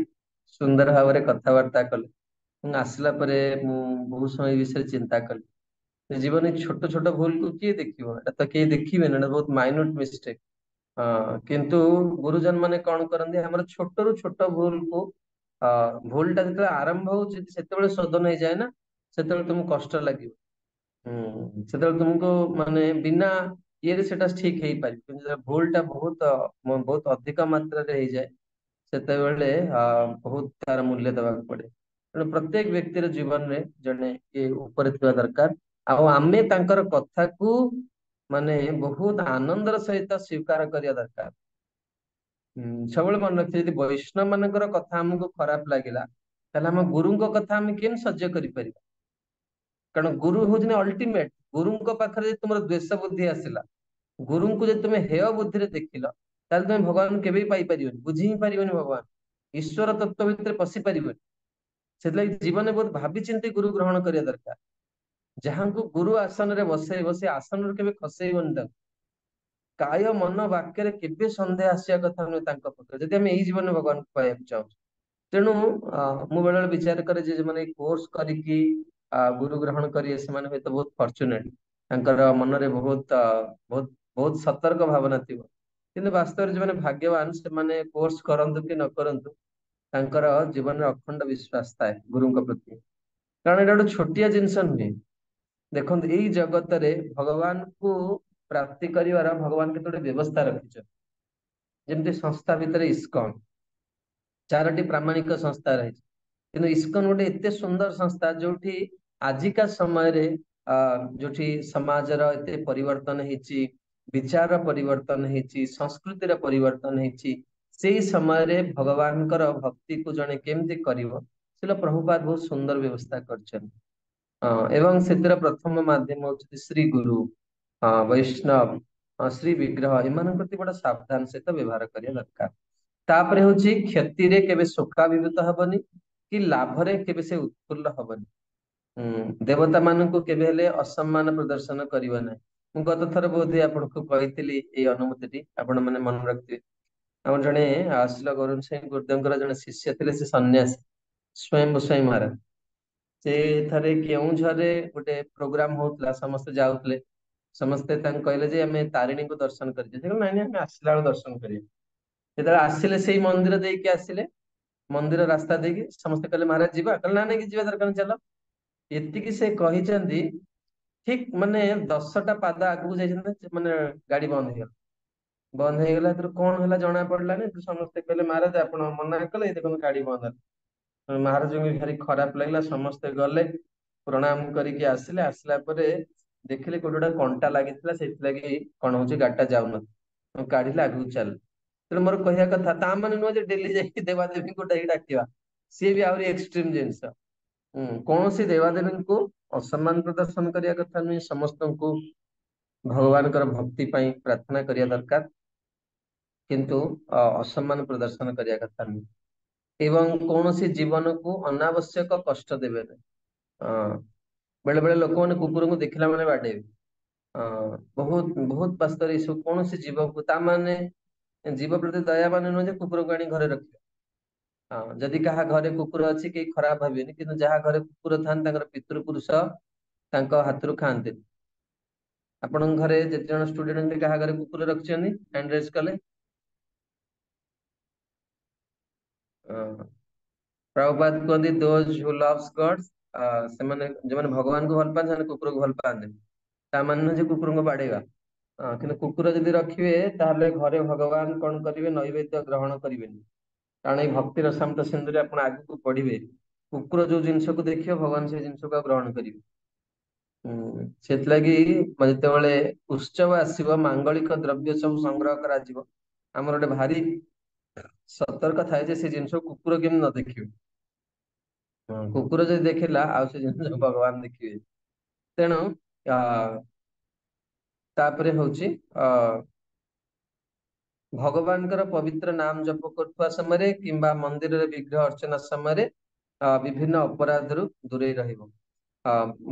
[SPEAKER 1] ସୁନ୍ଦର ଭାବରେ କଥାବାର୍ତ୍ତା କଲେ। ମୁଁ ଆସିଲା ପରେ ମୁଁ ବହୁତ ସମୟ ଏ ବିଷୟରେ ଚିନ୍ତା କଲି। ଜୀବନରେ ଛୋଟ ଛୋଟ ଭୁଲକୁ କିଏ ଦେଖିବ, ଏଟା ତ କେହି ଦେଖିବେନି, ଏଟା ବହୁତ ମାଇନ୍ୟୁଟ ମିଷ୍ଟେକ୍। କିନ୍ତୁ ଗୁରୁଜନ ମାନେ କଣ କରନ୍ତି, ଆମର ଛୋଟରୁ ଛୋଟ ଭୁଲକୁ ଭୁଲଟା ଯେତେବେଳେ ଆରମ୍ଭ ହଉଛି ସେତେବେଳେ ଶୋଧନ ହେଇଯାଏ ନା, ସେତେବେଳେ ତୁମକୁ କଷ୍ଟ ଲାଗିବ। ସେତେବେଳେ ତୁମକୁ ମାନେ ବିନା ଇଏରେ ସେଟା ଠିକ ହେଇପାରିବ। କିନ୍ତୁ ଯେତେବେଳେ ଭୁଲଟା ବହୁତ ଅଧିକ ମାତ୍ରାରେ ହେଇଯାଏ, ସେତେବେଳେ ବହୁତ ତାର ମୂଲ୍ୟ ଦେବାକୁ ପଡେ। ତେଣୁ ପ୍ରତ୍ୟେକ ବ୍ୟକ୍ତିର ଜୀବନରେ ଜଣେ କିଏ ଉପରେ ଥିବା ଦରକାର, ଆଉ ଆମେ ତାଙ୍କର କଥାକୁ ମାନେ ବହୁତ ଆନନ୍ଦର ସହିତ ସ୍ୱୀକାର କରିବା ଦରକାର। ସବୁବେଳେ ମନେ ରଖିଥିବେ, ଯଦି ବୈଷ୍ଣବ ମାନଙ୍କର କଥା ଆମକୁ ଖରାପ ଲାଗିଲା, ତାହେଲେ ଆମ ଗୁରୁଙ୍କ କଥା ଆମେ କେମିତି ସହ୍ୟ କରିପାରିବା? କାରଣ ଗୁରୁ ହଉଛନ୍ତି ଅଲଟିମେଟ। ଗୁରୁଙ୍କ ପାଖରେ ଯଦି ତୁମର ଦ୍ୱେଷ ବୁଦ୍ଧି ଆସିଲା, ଗୁରୁଙ୍କୁ ଯଦି ତୁମେ ହେୟ ବୁଦ୍ଧିରେ ଦେଖିଲ, ତାହେଲେ ତୁମେ ଭଗବାନଙ୍କୁ କେବେ ବି ପାଇପାରିବନି, ବୁଝି ହିଁ ପାରିବନି ଭଗବାନ, ଈଶ୍ୱର ତତ୍ଵ ଭିତରେ ପଶି ପାରିବନି। से जीवन में बहुत भावी चिंती गुरु ग्रहण करिया दरकार। जहां को गुरु आसन रे बसैब से आसन रे केबे खसैबनी तांको। काय मन वाक्य रे केबे संदेह आसिया कथा नुहे तांको पक्षरे जदि आमे एई जीवन में भगवान को पाइବାକୁ चाहू। तेणु ମୁଁ ବେଳେ ବେଳେ ବିଚାର କରେ ଯେ ଯୋଉମାନେ କୋर्स କରିକି ଗୁରୁ ଗ୍ରହଣ କରିବେ ସେମାନେ ହୁଏତ ବହୁତ ଫର୍ଚୁନେଟ, ତାଙ୍କର ମନରେ ବହୁତ ବହୁତ ସତର୍କ ଭାବନା ଥିବ। କିନ୍ତୁ ବାସ୍ତବରେ ଯୋଉମାନେ ଭାଗ୍ୟବାନ ସେମାନେ କୋର୍ସ କରନ୍ତୁ କି ନ କରନ୍ତୁ ତାଙ୍କର ଜୀବନରେ ଅଖଣ୍ଡ ବିଶ୍ୱାସ ଥାଏ ଗୁରୁଙ୍କ ପ୍ରତି। କାରଣ ଏଇଟା ଗୋଟେ ଛୋଟିଆ ଜିନିଷ ନୁହେଁ। ଦେଖନ୍ତୁ ଏଇ ଜଗତରେ ଭଗବାନଙ୍କୁ ପ୍ରାପ୍ତି କରିବାର ଭଗବାନ କେତେ ଗୋଟେ ବ୍ୟବସ୍ଥା ରଖିଛନ୍ତି। ଯେମିତି ସଂସ୍ଥା ଭିତରେ ଇସ୍କନ 4ଟି ପ୍ରାମାଣିକ ସଂସ୍ଥା ରହିଛି, କିନ୍ତୁ ଇସ୍କନ ଗୋଟେ ଏତେ ସୁନ୍ଦର ସଂସ୍ଥା ଯୋଉଠି ଆଜିକା ସମୟରେ ଯୋଉଠି ସମାଜର ଏତେ ପରିବର୍ତ୍ତନ ହେଇଛି, ବିଚାର ପରିବର୍ତ୍ତନ ହେଇଛି, ସଂସ୍କୃତିର ପରିବର୍ତ୍ତନ ହେଇଛି, ସେଇ ସମୟରେ ଭଗବାନଙ୍କର ଭକ୍ତିକୁ ଜଣେ କେମିତି କରିବ ସେଟା ପ୍ରଭୁପାଦ ବହୁତ ସୁନ୍ଦର ବ୍ୟବସ୍ଥା କରିଛନ୍ତି। ଏବଂ ସେଥିର ପ୍ରଥମ ମାଧ୍ୟମ ହଉଛି ଶ୍ରୀ ଗୁରୁ, ବୈଷ୍ଣବ, ଶ୍ରୀ ବିଗ୍ରହ, ଏମାନଙ୍କ ପ୍ରତି ବଡ ସାବଧାନ ସହିତ ବ୍ୟବହାର କରିବା ଦରକାର। ତାପରେ ହଉଛି କ୍ଷତିରେ କେବେ ଶୋକାଭିଭୂତ ହବନି କି ଲାଭରେ କେବେ ସେ ଉତ୍ଫୁଲ୍ଲ ହବନି। ଦେବତା ମାନଙ୍କୁ କେବେ ହେଲେ ଅସମ୍ମାନ ପ୍ରଦର୍ଶନ କରିବ ନାହିଁ। ମୁଁ ଗତ ଥର ବୋଧେ ଆପଣଙ୍କୁ କହିଥିଲି ଏଇ ଅନୁମତିଟି, ଆପଣ ମାନେ ମନେ ରଖିଥିବେ। ଆମର ଜଣେ ଶିଲ ଗୌରବ ସିଂହ ଗୁରୁଦେବଙ୍କର ଜଣେ ଶିଷ୍ୟ ଥିଲେ, ସେ ସନ୍ନ୍ୟାସୀ ସ୍ୱୟଂ ଗୋସ୍ୱାମୀ ମହାରାଜ। ସେ ଥରେ କେଉଁଝରରେ ଗୋଟେ ପ୍ରୋଗ୍ରାମ ହଉଥିଲା, ସମସ୍ତେ ଯାଉଥିଲେ, ସମସ୍ତେ ତାଙ୍କୁ କହିଲେ ଯେ ଆମେ ତାରିଣୀଙ୍କୁ ଦର୍ଶନ କରିଛେ। ସେ କହିଲେ ନାଇଁ ନାଇଁ ଆମେ ଆସିଲା ବେଳେ ଦର୍ଶନ କରିବା। ଯେତେବେଳେ ଆସିଲେ ସେଇ ମନ୍ଦିର ଦେଇକି ଆସିଲେ, ମନ୍ଦିର ରାସ୍ତା ଦେଇକି ସମସ୍ତେ କହିଲେ ମହାରାଜ ଯିବା, କହିଲେ ନା ନାଇଁ ଯିବା ଦରକାର ଚାଲ। ଏତିକି ସେ କହିଛନ୍ତି, ଠିକ ମାନେ 10ଟା ପାଦ ଆଗକୁ ଯାଇଛନ୍ତି ମାନେ ଗାଡି ବନ୍ଦ ହେଇଗଲା। ବନ୍ଦ ହେଇଗଲା ଏଥିରୁ କଣ ହେଲା ଜଣା ପଡିଲାନି। ସମସ୍ତେ କହିଲେ ମହାରାଜ ଆପଣ ମନା କଲେ, ଏଇ ଦେଖନ୍ତୁ ଗାଡି ବନ୍ଦ ହେଲା। ମହାରାଜଙ୍କୁ ଭାରି ଖରାପ ଲାଗିଲା, ସମସ୍ତେ ଗଲେ ପ୍ରଣାମ କରିକି ଆସିଲେ। ଆସିଲା ପରେ ଦେଖିଲେ କୋଉଠି ଗୋଟେ କଣ୍ଟା ଲାଗିଥିଲା, ସେଥିଲାଗି କଣ ହଉଛି ଗାଡିଟା ଯାଉନଥିଲା, କାଢିଲେ ଆଗକୁ ଚାଲ। ତେଣୁ ମୋର କହିବା କଥା ତା ମାନେ ନୁହଁ ଯେ ଡେଲି ଯାଇକି ଦେବାଦେବୀଙ୍କୁ ଡାକିବା, ସିଏ ବି ଆହୁରି ଏକ୍ସଟ୍ରିମ ଜିନିଷ। କୌଣସି ଦେବାଦେବୀଙ୍କୁ ଅସମ୍ମାନ ପ୍ରଦର୍ଶନ କରିବା କଥା ନୁହେଁ। ସମସ୍ତଙ୍କୁ ଭଗବାନଙ୍କର ଭକ୍ତି ପାଇଁ ପ୍ରାର୍ଥନା କରିବା ଦରକାର, କିନ୍ତୁ ଅସମ୍ମାନ ପ୍ରଦର୍ଶନ କରିବା କଥା ନୁହେଁ। ଏବଂ କୌଣସି ଜୀବନକୁ ଅନାବଶ୍ୟକ କଷ୍ଟ ଦେବେ ନାହିଁ। ବେଳେ ବେଳେ ଲୋକମାନେ କୁକୁରଙ୍କୁ ଦେଖିଲା ମାନେ ବାଡେଇବେ। ବହୁତ ବହୁତ ବାସ୍ତବରେ ଏସବୁ କୌଣସି ଜୀବକୁ, ତା ମାନେ ଜୀବ ପ୍ରତି ଦୟା ମାନେ ନୁହେଁ ଯେ କୁକୁରକୁ ଆଣି ଘରେ ରଖିବେ। ଯଦି କାହା ଘରେ କୁକୁର ଅଛି କେହି ଖରାପ ଭାବିବେନି, କିନ୍ତୁ ଯାହା ଘରେ କୁକୁର ଥାନ୍ତି ତାଙ୍କର ପିତୃପୁରୁଷ ତାଙ୍କ ହାତରୁ ଖାଆନ୍ତି। ଆପଣଙ୍କ ଘରେ ଯେତେ ଜଣ ଷ୍ଟୁଡେଣ୍ଟ କାହା ଘରେ କୁକୁର ରଖିଛନ୍ତି ହ୍ୟାଣ୍ଡ ରେଜ କଲେ? ପ୍ରଭୁପାଦ କୁହନ୍ତି those who loves God, ସେମାନେ ଯୋଉମାନେ ଭଗବାନଙ୍କୁ ଭଲ ପାଆନ୍ତି ସେମାନେ କୁକୁରକୁ ଭଲ ପାଆନ୍ତି। ତା ମାନେ ନୁହେଁ ଯେ କୁକୁରଙ୍କୁ ବାଡେଇବା। କିନ୍ତୁ କୁକୁର ଯଦି ରଖିବେ ତାହେଲେ ଘରେ ଭଗବାନ କଣ କରିବେ, ନୈବେଦ୍ୟ ଗ୍ରହଣ କରିବେନି। କାରଣ ଏଇ ଭକ୍ତିର ସାନ୍ତ ସିନ୍ଧୁରେ ଆପଣ ଆଗକୁ ପଢିବେ, କୁକୁର ଯୋଉ ଜିନିଷକୁ ଦେଖିବ ଭଗବାନ ସେଇ ଜିନିଷକୁ ଆଉ ଗ୍ରହଣ କରିବେ। ସେଥିଲାଗି ଯେତେବେଳେ ଉତ୍ସବ ଆସିବ, ମାଙ୍ଗଳିକ ଦ୍ରବ୍ୟ ସବୁ ସଂଗ୍ରହ କରାଯିବ, ଆମର ଗୋଟେ ଭାରି ସତର୍କ ଥାଏ ଯେ ସେ ଜିନିଷ କୁକୁର କେମିତି ନ ଦେଖିବେ। କୁକୁର ଯଦି ଦେଖିଲା ଆଉ ସେ ଜିନିଷ ଭଗବାନ ଦେଖିବେ। ତେଣୁ ତାପରେ ହଉଛି ଭଗବାନଙ୍କର ପବିତ୍ର ନାମ ଜପ କରୁଥିବା ସମୟରେ କିମ୍ବା ମନ୍ଦିରରେ ବିଗ୍ରହ ଅର୍ଚ୍ଚନା ସମୟରେ ବିଭିନ୍ନ ଅପରାଧରୁ ଦୂରେଇ ରହିବ।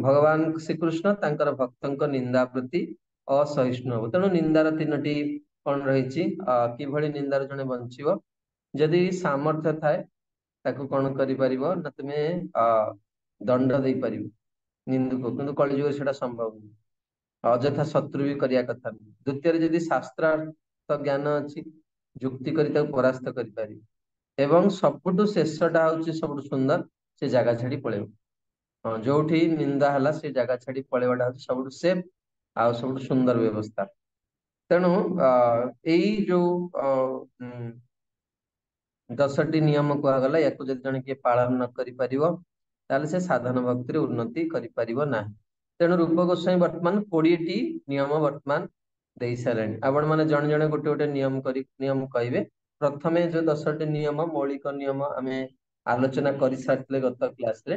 [SPEAKER 1] ଭଗବାନ ଶ୍ରୀକୃଷ୍ଣ ତାଙ୍କର ଭକ୍ତଙ୍କ ନିନ୍ଦା ପ୍ରତି ଅସହିଷ୍ଣୁ ହବ। ତେଣୁ ନିନ୍ଦାର 3ଟି କଣ ରହିଛି, କିଭଳି ନିନ୍ଦାରୁ ଜଣେ ବଞ୍ଚିବ। ଯଦି ସାମର୍ଥ୍ୟ ଥାଏ ତାକୁ କଣ କରିପାରିବ ନା ତୁମେ ଦଣ୍ଡ ଦେଇପାରିବ ନିନ୍ଦୁକୁ, କିନ୍ତୁ କଳିଯୁଗରେ ସେଟା ସମ୍ଭବ ନୁହେଁ। ଅଯଥା ଶତ୍ରୁ ବି କରିବା କଥା ନୁହେଁ। ଦ୍ୱିତୀୟରେ ଯଦି ଶାସ୍ତ୍ରାର୍ଥ ଜ୍ଞାନ ଅଛି, ଯୁକ୍ତି କରି ତାକୁ ପରାସ୍ତ କରିପାରିବ। ଏବଂ ସବୁଠୁ ଶେଷଟା ହଉଛି ସବୁଠୁ ସୁନ୍ଦର, ସେ ଜାଗା ଛାଡି ପଳେଇବ। ଯୋଉଠି ନିନ୍ଦା ହେଲା ସେ ଜାଗା ଛାଡି ପଳେଇବାଟା ହଉଛି ସବୁଠୁ ସେଫ ଆଉ ସବୁଠୁ ସୁନ୍ଦର ବ୍ୟବସ୍ଥା। ତେଣୁ ଏଇ ଯୋଉ 10ଟି ନିୟମ କୁହାଗଲା, ୟାକୁ ଯଦି ଜଣେ କିଏ ପାଳନ ନ କରିପାରିବ ତାହେଲେ ସେ ସାଧନ ଭକ୍ତିରେ ଉନ୍ନତି କରିପାରିବ ନାହିଁ। ତେଣୁ ରୂପ ଗୋସ୍ୱାମୀ ବର୍ତ୍ତମାନ 20ଟି ନିୟମ ବର୍ତ୍ତମାନ ଦେଇ ସାରିଲେଣି। ଆପଣ ମାନେ ଜଣେ ଜଣେ ଗୋଟେ ଗୋଟେ ନିୟମ କହିବେ। ପ୍ରଥମେ ଯୋଉ 10ଟି ନିୟମ, ମୌଳିକ ନିୟମ ଆମେ ଆଲୋଚନା କରିସାରିଥିଲେ ଗତ କ୍ଲାସରେ,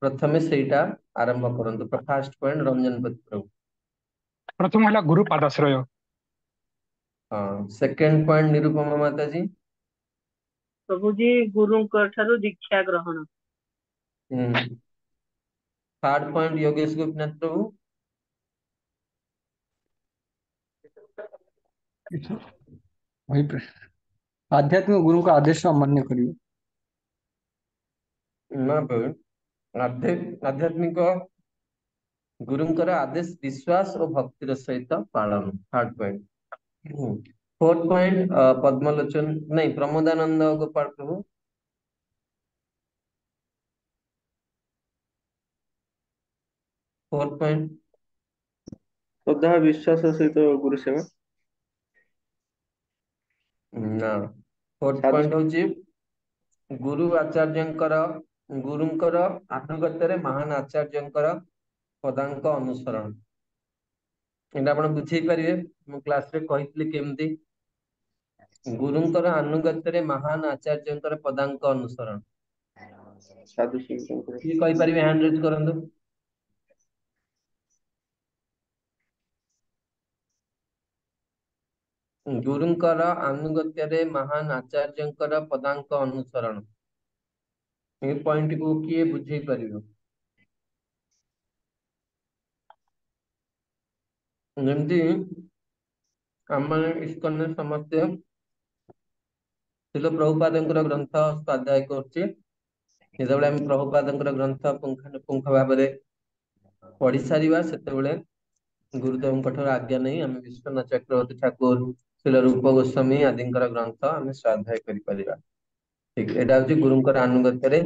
[SPEAKER 1] ପ୍ରଥମେ ସେଇଟା ଆରମ୍ଭ କରନ୍ତୁ। First point Ranjan Prabhu.
[SPEAKER 2] ପ୍ରଥମ ହେଲା ଗୁରୁ ପାଦାଶ୍ରୟ।
[SPEAKER 1] Second point Nirupama Mataji.
[SPEAKER 3] ପ୍ରଭୁଜୀ ଗୁରୁଙ୍କ ଠାରୁ ଦୀକ୍ଷା ଗ୍ରହଣ।
[SPEAKER 1] Third point Yogesh Gopinath Prabhu.
[SPEAKER 4] वही आध्यात्मिक गुरु का आदेश अमान्य करिए।
[SPEAKER 1] ना प्रभु, आध्यात्मिक गुरुंकर आदेश विश्वास और भक्तिर सहित पालन। Third point. Fourth point Padmalochan नहीं प्रमोदानंद गोपाल प्रभु। फोर्थ पॉइंट
[SPEAKER 5] श्रद्धा विश्वास सहित गुरु सेवा।
[SPEAKER 1] ना फोर्थ
[SPEAKER 5] साधु
[SPEAKER 1] पॉइंट होची गुरु आचार्यंकर गुरुंकर आनुगत्य महान आचार्यंकर पदांक अनुसरण। एटा आपण बुझेई परिबे मु क्लास रे कहितली केमती गुरुंकर आनुगत्य महान आचार्यंकर पदांक अनुसरण।
[SPEAKER 5] साधु संतଙ୍କର
[SPEAKER 1] किए कहि परिबे हैंड रेज करंदु। गुरुंकर आनुगत्य महान आचार्यंकर पदांक अनुसरण। ये पॉइंट को किए बुझेई परिबे। जेमती आम इस्कन समस्ते शिल प्रभुपादंकर ग्रंथ स्वाध्याय करछे जेतेबेले हम प्रभुपादंकर ग्रंथ पुंख भाव में पढ़ी सारिबा सेतेबेले गुरुदेव आज्ञा नहीं आम विश्वनाथ चक्रवर्ती ठाकुर शिल रूप गोस्वामी आदिंकर ग्रंथ आम स्वाध्याय करिपरिबा। ठीक एटा होची गुरुंकर आनुगत्य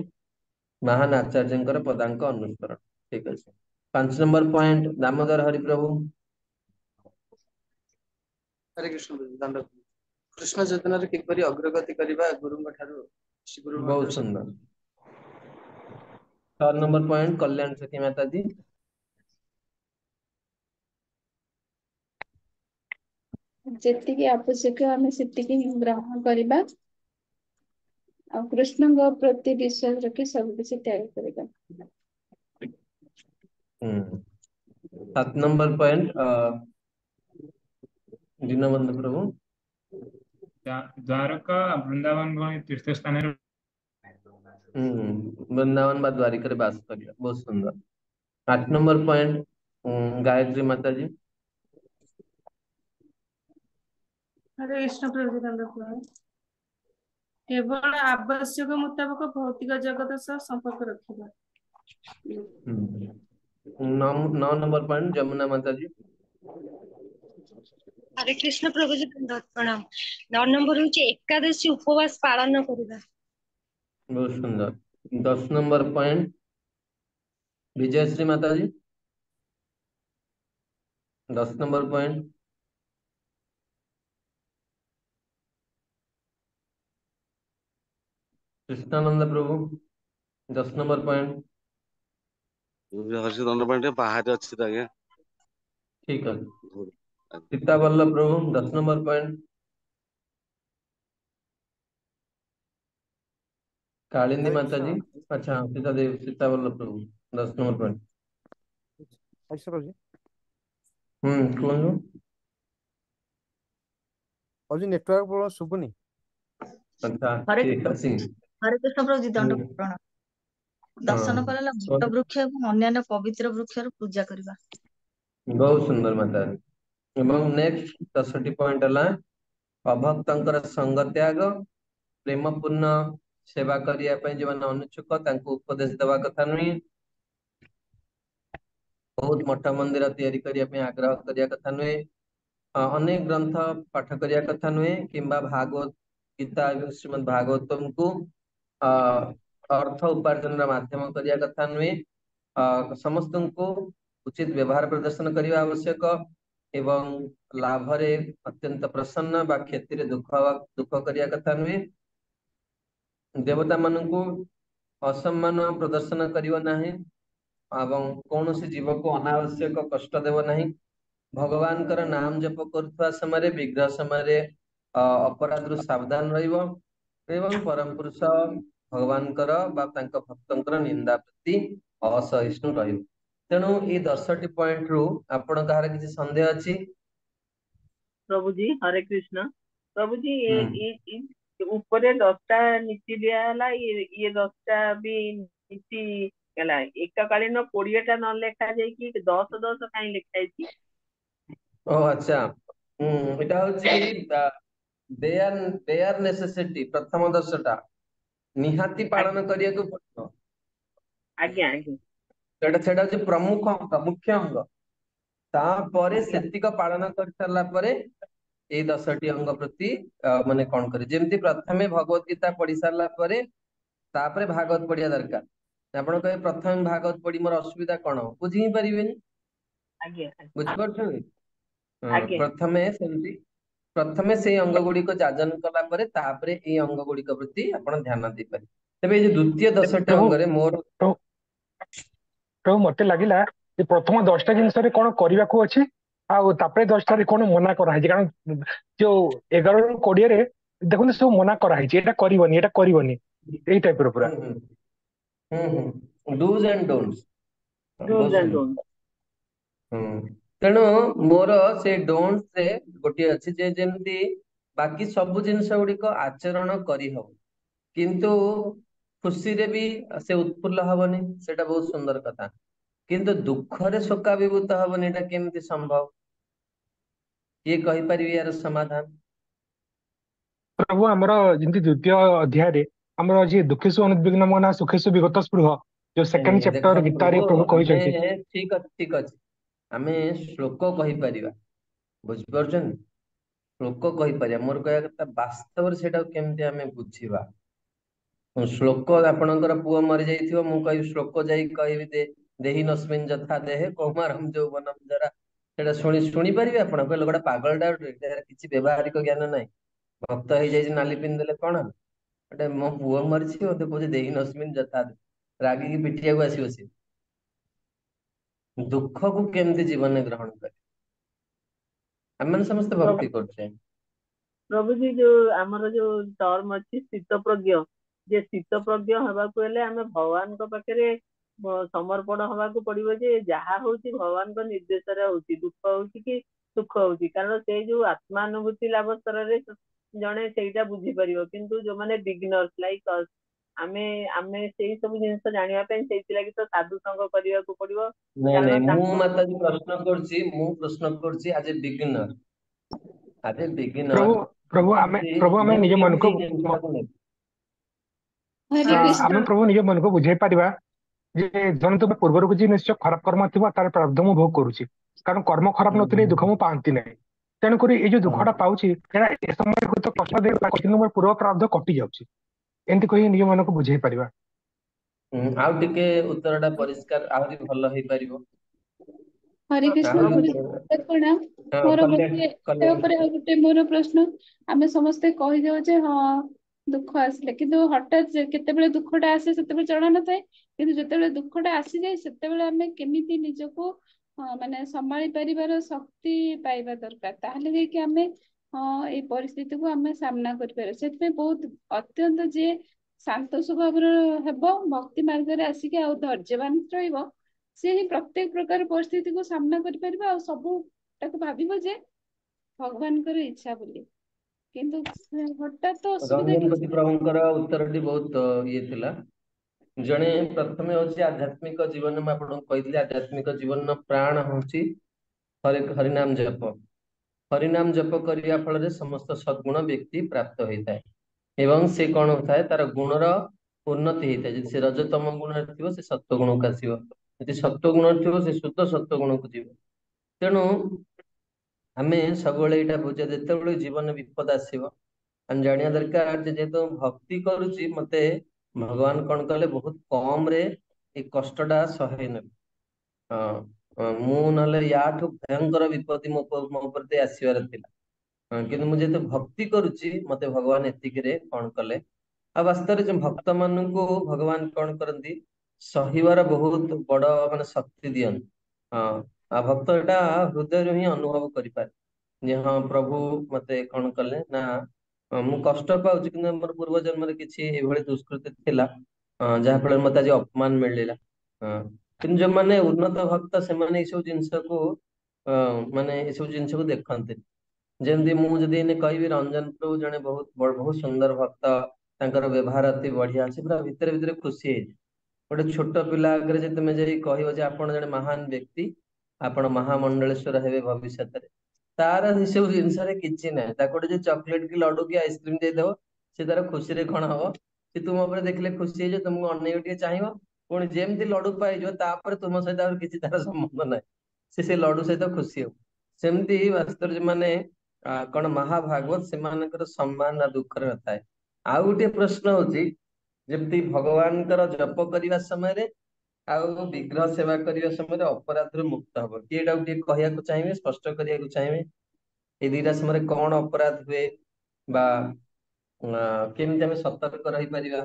[SPEAKER 1] महान आचार्यंकर पदांक अनुसरण। ठीक अछि। 5 नंबर पॉइंट दामोदर हरि प्रभु।
[SPEAKER 6] हरे कृष्ण दंड कृष्ण चेतन किपरि अग्रगति करिबा गुरुंग ठारू गुरु
[SPEAKER 1] बहुत सुंदर। 4 नंबर पॉइंट कल्याण सखी माता जी।
[SPEAKER 7] जेतिकी आवश्यक आमे सेतिकी ग्रहण करिबा और कृष्ण को प्रति विश्वास रखी सब किसी त्याग करिबा।
[SPEAKER 1] 7 नंबर पॉइंट दीनबंधु प्रभु।
[SPEAKER 8] द्वारका वृंदावन भଳି तीर्थ स्थान
[SPEAKER 1] वृंदावन बा द्वारिका बास करिया। बहुत सुंदर। 8 नंबर पॉइंट गायत्री माता जी।
[SPEAKER 9] हरे कृष्ण प्रभु दंड केवल आवश्यक मुताबक भौतिक जगत सह संपर्क रखिबा।
[SPEAKER 1] 9 नंबर पॉइंट जमुना माता जी।
[SPEAKER 10] हरे कृष्ण प्रभु जी दंडवत प्रणाम। 9 नंबर होची एकादशी उपवास पालन करिबा।
[SPEAKER 1] बहुत सुंदर। 10 नंबर पॉइंट विजयश्री माता जी। 10 नंबर पॉइंट कृष्णानंद प्रभु। 10 नंबर पॉइंट
[SPEAKER 11] हर्ष दंड पॉइंट बाहर अच्छी आज्ञा।
[SPEAKER 1] ठीक है। सीता वल्लभ प्रभु 10 नंबर पॉइंट कालिंदी
[SPEAKER 6] हरे
[SPEAKER 1] माता जी।
[SPEAKER 6] कृष्ण
[SPEAKER 1] अच्छा सीता देव सीता वल्लभ प्रभु 10 नंबर पॉइंट।
[SPEAKER 6] प्रभु जी
[SPEAKER 1] कौन
[SPEAKER 6] और जी नेटवर्क प्रोब्लेम सुबुनी।
[SPEAKER 1] अच्छा
[SPEAKER 12] हरे
[SPEAKER 1] ठीक है सिंह।
[SPEAKER 12] हरे कृष्ण प्रभु जी दंड
[SPEAKER 1] हम्म,
[SPEAKER 12] प्रणाम। दर्शन
[SPEAKER 1] हाँ
[SPEAKER 12] करला बट वृक्ष एवं अन्यान्य पवित्र वृक्षर पूजा करबा।
[SPEAKER 1] बहुत सुंदर माता। एवं नेक्स्ट 10टी पॉइंट है अभक्तंकर संग त्याग प्रेम पूर्ण सेवा करिया पई जे माने अनुच्छुक तांको उपदेश देवा कथा नुई। बहुत मठ मंदिर तैयारी करिया पई आग्रह करिया कथा नुई। अनेक ग्रंथ पाठ करिया कथा नुई किंबा भागवत गीता एवं श्रीमद् भागवतम को अर्थ उपार्जन माध्यम करिया कथा नुई। समस्त को उचित व्यवहार प्रदर्शन करने आवश्यक एवं लाभ रे अत्यंत प्रसन्न बा क्षति रे दुख दुख करिया कथा नुहे। देवता मानू असम्मान प्रदर्शन करियो नाही एवं कौन सी जीव को अनावश्यक कष्ट देव नहीं। भगवान कर नाम जप करथुआ समय विग्रह समय अपराध रु सावधान रहिबो एवं परम पुरुष भगवान कर बा तांका भक्तंकर निंदा प्रति असहिष्णु रहिबो। तेणु ये 10टी पॉइंट रु आपण कहार किसी संदेह अछि।
[SPEAKER 3] प्रभु जी हरे कृष्ण। प्रभु जी
[SPEAKER 1] हम्म
[SPEAKER 3] ये ऊपर 10टा नीति दिया है ये 10टा भी କିଛି ହେଲା ଏକକାଳୀନ 20ଟା ନ ଲେଖା ଯାଇକି 10 କାହିଁ ଲେଖା ହେଇଛି?
[SPEAKER 1] ଓ ଆଚ୍ଛା, ଏଇଟା ହଉଛି ଦେୟାର ନେସେସିଟି, ପ୍ରଥମ 10ଟା ନିହାତି ପାଳନ କରିବାକୁ ପଡିବ।
[SPEAKER 3] ଆଜ୍ଞା ଆଜ୍ଞା
[SPEAKER 1] ସେଟା ହଉଛି ପ୍ରମୁଖ ଅଙ୍ଗ, ମୁଖ୍ୟ ଅଙ୍ଗ। ତାପରେ
[SPEAKER 3] ଆଜ୍ଞା
[SPEAKER 1] ସେତିକ ପାଳନ କରି ସାରିଲା ପରେ ଏଇ 10ଟି ଅଙ୍ଗ ପ୍ରତି ମାନେ କଣ କରେ, ଯେମିତି ପ୍ରଥମେ ଭଗବତ ଗୀତା ପଢି ସାରିଲା ପରେ ତାପରେ ଭାଗବତ ପଢିବା ଦରକାର। ଆପଣ କହିବେ ପ୍ରଥମେ ଭାଗବତ ପଢି ମୋର ଅସୁବିଧା କଣ, ବୁଝି ହିଁ ପାରିବେନି।
[SPEAKER 3] ଆଜ୍ଞା
[SPEAKER 1] ବୁଝିପାରୁଛନ୍ତି?
[SPEAKER 3] ଆଜ୍ଞା
[SPEAKER 1] ପ୍ରଥମେ ସେଇ ଅଙ୍ଗ ଗୁଡିକ ଯାଜନ କଲା ପରେ ତାପରେ ଏଇ ଅଙ୍ଗ ଗୁଡିକ ପ୍ରତି ଆପଣ ଧ୍ୟାନ ଦେଇପାରିବେ। ତେବେ ଏଇ ଯୋଉ ଦ୍ଵିତୀୟ 10ଟି
[SPEAKER 2] ପ୍ରଭୁ
[SPEAKER 1] ଅଙ୍ଗରେ ମୋର
[SPEAKER 2] ପ୍ରଭୁ ପ୍ରଭୁ ମତେ ଲାଗିଲା ଯେ ପ୍ରଥମ 10ଟା ଜିନିଷରେ କଣ କରିବାକୁ ଅଛି, ଆଉ ତାପରେ 10ଟାରେ କଣ ମନା କରାହେଇଛି। କାରଣ ଯୋଉ 11ରୁ 20ରେ ଦେଖନ୍ତୁ ସବୁ ମନା କରାହେଇଛି, ଏଇଟା କରିବନି ଏଇଟା କରିବନି, ଏଇ ଟାଇପର ପୁରା।
[SPEAKER 1] ଡୁଜ ଆଣ୍ଡ ଡୋଣ୍ଟସ୍ ବହୁତ
[SPEAKER 3] ଡୁଜ୍ ଆଣ୍ଡ
[SPEAKER 1] ସୁନ୍ଦର।
[SPEAKER 3] ଡୋଣ୍ଟସ୍।
[SPEAKER 1] ତେଣୁ ମୋର ସେ ଡୋଣ୍ଟସ୍ ରେ ଗୋଟିଏ ଅଛି ଯେ ଯେମିତି ବାକି ସବୁ ଜିନିଷ ଗୁଡିକ ଆଚରଣ କରିହବ, କିନ୍ତୁ ଖୁସିରେ ବି ସେ ଉତ୍ଫୁଲ୍ଲ ହବନି, ସେଟା ବହୁତ ସୁନ୍ଦର କଥା। କିନ୍ତୁ ଦୁଃଖରେ ଶୋକାଭିଭୂତ ହବନି, ଏଟା କେମିତି ସମ୍ଭବ? କିଏ କହିପାରିବେ ୟାର ସମାଧାନ?
[SPEAKER 2] ପ୍ରଭୁ ଆମର ଯେମିତି ଦ୍ୱିତୀୟ ଅଧ୍ୟାୟରେ ଆମର ଯିଏ ଦୁଃଖେଷୁ ଅନୁଦ୍ବିଗ୍ନ ମନା ସୁଖେଷୁ ବିଗତ ସ୍ପୃହ, ଯୋଉ ସେକେଣ୍ଡ ଚାପ୍ଟର ଗୀତାରେ ପ୍ରଭୁ
[SPEAKER 1] ଆମେ
[SPEAKER 2] କହିଛନ୍ତି।
[SPEAKER 1] ଠିକ ଅଛି, ଠିକ ଅଛି, ଆମେ ଶ୍ଲୋକ କହିପାରିବା, ବୁଝିପାରୁଛନ୍ତି? ଶ୍ଲୋକ କହିପାରିବା, ମୋର କହିବା କଥା ବାସ୍ତବରେ ସେଇଟାକୁ କେମିତି ଆମେ ବୁଝିବା। ଶ୍ଲୋକ ଆପଣଙ୍କର ପୁଅ ମରିଯାଇଥିବ, ମୁଁ କହିବି ଶ୍ଲୋକ ଯାଇକି କହିବି ଦେହି ନସ୍ମିନ୍ ଯଥା ଦେହେ କୌମାରମ୍ ଯୌବନମ୍ ଜରା, ସେଟା ଶୁଣିପାରିବେ ଆପଣ? କହିଲେ ଗୋଟେ ପାଗଳଟା କିଛି ବ୍ୟବହାରିକ ଜ୍ଞାନ ନାହିଁ, ଭକ୍ତ ହେଇଯାଇଛି ନାଲି ପିନ୍ଧିଦେଲେ କଣ ହେଲା? ଗୋଟେ ମୋ ପୁଅ ମରିଛି ମତେ କହୁଛି ଦେହି ନସ୍ମିନ୍ ଯଥା ଦେହେ, ରାଗିକି ପିଟିବାକୁ ଆସିବ ସିଏ। ଦୁଃଖକୁ କେମିତି ଜୀବନରେ ଗ୍ରହଣ କରେ? ଆମେ ସମସ୍ତେ ଭକ୍ତି କରୁଛେ।
[SPEAKER 3] ପ୍ରଭୁଜୀ ଯୋଉ ଆମର ଯୋଉ ଟର୍ମ ଅଛି ସ୍ଥିତପ୍ରଜ୍ଞ, ଯେ ସ୍ଥିତପ୍ରଜ୍ଞ ହେବାକୁ ହେଲେ ଆମେ ଭଗବାନଙ୍କ ପାଖରେ ସମର୍ପଣ ହବାକୁ ପଡିବ, ଯେ ଯାହା ହଉଛି ଭଗବାନଙ୍କ ନିର୍ଦ୍ଦେଶରେ ହଉଛି, ଦୁଃଖ ହଉଛି କି ସୁଖ ହଉଛି। କାରଣ ସେଇ ଯୋଉ ଆତ୍ମାନୁଭୂତି ଲାଭ ସ୍ତରରେ ଜଣେ ସେଇଟା ବୁଝିପାରିବ, କିନ୍ତୁ ଯୋଉମାନେ ବିଗିନର୍ସ ଲାଇକ୍ ଅସ୍, ଆମେ ଆମେ ସେଇ ସବୁ ଜିନିଷ ଜାଣିବା ପାଇଁ ସେଇଥିଲାଗି ତ ସାଧୁ ସଙ୍ଗ କରିବାକୁ ପଡିବ।
[SPEAKER 1] ନାଇଁ
[SPEAKER 3] କାରଣ
[SPEAKER 1] ନାଇଁ, ମୁଁ
[SPEAKER 3] ତାଙ୍କ
[SPEAKER 1] ମାତାଜୀ ପ୍ରଶ୍ନ କରୁଛି ଆଜ ଏ ବିଗିନର, ଆଜ ଏ
[SPEAKER 2] ପ୍ରଭୁ
[SPEAKER 1] ବିଗିନର
[SPEAKER 2] ପ୍ରଭୁ ଆମେ
[SPEAKER 1] ମୁଁ
[SPEAKER 2] ନିଜ
[SPEAKER 1] କେମିତି
[SPEAKER 2] ମନକୁ
[SPEAKER 1] ଏଇ ଜିନିଷଟାକୁ ନେବି?
[SPEAKER 7] ହରେ
[SPEAKER 2] ଆମେ
[SPEAKER 7] କୃଷ୍ଣ।
[SPEAKER 2] ପ୍ରଭୁ ନିଜ ମନକୁ ବୁଝେଇ ପାରିବା ଯେ ଧରନ୍ତୁ ପୂର୍ବରୁ କିଛି ନିଶ୍ଚୟ ଖରାପ କର୍ମ ଥିବ, ତାର ପ୍ରାରବ୍ଧ ମୁଁ ଭୋଗ କରୁଛି। କାରଣ କର୍ମ ଖରାପ ନଥିଲେ ଏଇ ଦୁଃଖ ମୁଁ ପାଆନ୍ତି ନାହିଁ। ତେଣୁକରି ଏଇ ଯୋଉ ଦୁଃଖଟା ପାଉଛି ଏଇଟା ଏ ସମୟରେ ହୁଏତ କଷ୍ଟ ଦେଇ କିନ୍ତୁ ମୋର ପୂର୍ବ ପ୍ରାରବ୍ଧ କଟି ଯାଉଛି, ଏମିତି କହି ନିଜ ମନକୁ ବୁଝେଇ ପାରିବା।
[SPEAKER 1] ଆଉ ଟିକେ ଉତ୍ତର ଟା ପରିଷ୍କାର ଆହୁରି ଭଲ ହେଇପାରିବ।
[SPEAKER 7] ହରେ କୃଷ୍ଣ
[SPEAKER 1] ଆହୁରି
[SPEAKER 7] ଗୁରୁ କଣ ମୋର ଗୋଟେ ତା
[SPEAKER 1] କଲ୍ୟାଣ।
[SPEAKER 7] ଉପରେ ଆଉ ଗୋଟେ ମୋର ପ୍ରଶ୍ନ। ଆମେ ସମସ୍ତେ କହିଦଉଛେ ହଁ ଦୁଃଖ ଆସିଲେ, କିନ୍ତୁ ହଠାତ୍ କେତେବେଳେ ଦୁଃଖଟା ଆସେ ସେତେବେଳେ ଜଣା ନଥାଏ, କିନ୍ତୁ ଯେତେବେଳେ ଦୁଃଖଟା ଆସିଯାଏ ସେତେବେଳେ ଆମେ କେମିତି ନିଜକୁ ମାନେ ସମ୍ଭାଳି ପାରିବାର ଶକ୍ତି ପାଇବା ଦରକାର, ତାହେଲେ ଯାଇକି ଆମେ ଏଇ ପରିସ୍ଥିତିକୁ ଆମେ ସାମ୍ନା କରିପାରିବା। ସେଥିପାଇଁ ବହୁତ ଅତ୍ୟନ୍ତ ଯିଏ ଶାନ୍ତ ସ୍ୱଭାବର ହେବ, ଭକ୍ତି ମାର୍ଗରେ ଆସିକି ଆଉ ଧୈର୍ଯ୍ୟବାନ ରହିବ, ସେ ହିଁ ପ୍ରତ୍ୟେକ ପ୍ରକାର ପରିସ୍ଥିତିକୁ ସାମ୍ନା କରିପାରିବ, ଆଉ ସବୁ ତାକୁ ଭାବିବ ଯେ ଭଗବାନଙ୍କର ଇଚ୍ଛା ବୋଲି। କିନ୍ତୁ ହଠାତ୍ ତ ଅସୁବିଧା
[SPEAKER 1] ରଞ୍ଜନପତି
[SPEAKER 7] କିଛି
[SPEAKER 1] ପ୍ରଭୁଙ୍କର ଉତ୍ତରଟି ବହୁତ ଇଏ ଥିଲା। ଜଣେ ପ୍ରଥମେ ହଉଛି ଆଧ୍ୟାତ୍ମିକ ଜୀବନ, ମୁଁ ଆପଣଙ୍କୁ କହିଥିଲି ଆଧ୍ୟାତ୍ମିକ ଜୀବନର ପ୍ରାଣ ହଉଛି ହରିନାମ ଜପ। ହରିନାମ ଜପ କରିବା ଫଳରେ ସମସ୍ତ ସଦ୍ଗୁଣ ବ୍ୟକ୍ତି ପ୍ରାପ୍ତ ହେଇଥାଏ, ଏବଂ ସେ କଣ ହଉଥାଏ ତାର ଗୁଣର ଉନ୍ନତି ହେଇଥାଏ। ଯଦି ସେ ରଜତମ ଗୁଣରେ ଥିବ ସେ ସତ୍ଵ ଗୁଣକୁ ଆସିବ, ଯଦି ସତ୍ଵ ଗୁଣରେ ଥିବ ସେ ଶୁଦ୍ଧ ସତ୍ଵ ଗୁଣକୁ ଯିବ। ତେଣୁ ଆମେ ସବୁବେଳେ ଏଇଟା ବୁଝେ, ଯେତେବେଳେ ଜୀବନରେ ବିପଦ ଆସିବ ଆମେ ଜାଣିବା ଦରକାର ଯେ ଯେହେତୁ ଭକ୍ତି କରୁଛି, ମତେ ଭଗବାନ କଣ କଲେ ବହୁତ କମ ରେ ଏଇ କଷ୍ଟ ଟା ସହେଇ ନେବେ। ମୁଁ ନହେଲେ ୟାଠୁ ଭୟଙ୍କର ବିପତ୍ତି ମୋ ପ୍ରତି ଆସିବାର ଥିଲା। କିନ୍ତୁ ମୁଁ ଯେହେତୁ ଭକ୍ତି କରୁଛି, ମତେ ଭଗବାନ ଏତିକିରେ କଣ କଲେ। ଆଉ ବାସ୍ତବରେ ଯୋଉ ଭକ୍ତ ମାନଙ୍କୁ ଭଗବାନ କଣ କରନ୍ତି, ସହିବାର ବହୁତ ବଡ ମାନେ ଶକ୍ତି ଦିଅନ୍ତି। ଆଉ ଭକ୍ତ ଏଟା ହୃଦୟରୁ ହିଁ ଅନୁଭବ କରିପାରେ ଯେ ହଁ ପ୍ରଭୁ ମତେ କଣ କଲେ ନା, ମୁଁ କଷ୍ଟ ପାଉଛି କିନ୍ତୁ ଆମର ପୂର୍ବ ଜନ୍ମରେ କିଛି ଏଇଭଳି ଦୁଷ୍କୃତି ଥିଲା, ଯାହା ଫଳରେ ମତେ ଆଜି ଅପମାନ ମିଳିଲା। କିନ୍ତୁ ଯୋଉମାନେ ଉନ୍ନତ ଭକ୍ତ ସେମାନେ ଏଇ ସବୁ ଜିନିଷକୁ ମାନେ ଏସବୁ ଜିନିଷକୁ ଦେଖନ୍ତି। ଯେମିତି ମୁଁ ଯଦି ଏଇନେ କହିବି ରଞ୍ଜନ ପ୍ରଭୁ ଜଣେ ବହୁତ ସୁନ୍ଦର ଭକ୍ତ, ତାଙ୍କର ବ୍ୟବହାର ଅତି ବଢିଆ, ସେ ପୁରା ଭିତରେ ଭିତରେ ଖୁସି ହେଇଛି। ଗୋଟେ ଛୋଟ ପିଲା ଆଗରେ ଯଦି ତମେ ଯାଇ କହିବ ଯେ ଆପଣ ଜଣେ ମହାନ ବ୍ୟକ୍ତି, ଆପଣ ମହାମଣ୍ଡଳେଶ୍ୱର ହେବେ ଭବିଷ୍ୟତରେ, ତାର ଏସବୁ ଜିନିଷରେ କିଛି ନାହିଁ। ତାକୁ ଗୋଟେ ଯୋଉ ଚକୋଲେଟ କି ଲଡୁ କି ଆଇସ୍କ୍ରିମ ଦେଇଦବ, ସେ ତାର ଖୁସିରେ କଣ ହବ, ସେ ତୁମ ଉପରେ ଦେଖିଲେ ଖୁସି ହେଇଯିବ, ତମକୁ ଅନେଇକି ଟିକେ ଚାହିଁବ, ପୁଣି ଯେମିତି ଲଡୁ ପାଇଯିବ ତାପରେ ତୁମ ସହିତ ଆଉ କିଛି ତାର ସମ୍ବନ୍ଧ ନାହିଁ, ସେ ଲଡୁ ସହିତ ଖୁସି ହବ। ସେମିତି ବାସ୍ତବରେ ଯୋଉମାନେ କଣ ମହାଭାଗବତ, ସେମାନଙ୍କର ସମ୍ମାନ ଦୁଃଖରେ ନଥାଏ। ଆଉ ଗୋଟିଏ ପ୍ରଶ୍ନ ହଉଛି, ଯେମିତି ଭଗବାନଙ୍କର ଜପ କରିବା ସମୟରେ ଆଉ ବିଗ୍ରହ ସେବା କରିବା ସମୟରେ ଅପରାଧରୁ ମୁକ୍ତ ହବ, କିଏ ଏଟାକୁ ଟିକେ କହିବାକୁ ଚାହିଁବେ, ସ୍ପଷ୍ଟ କରିବାକୁ ଚାହିଁବେ? ଏଇ ଦିଟା ସମୟରେ କଣ ଅପରାଧ ହୁଏ, ବା କେମିତି ଆମେ ସତର୍କ ରହିପାରିବା?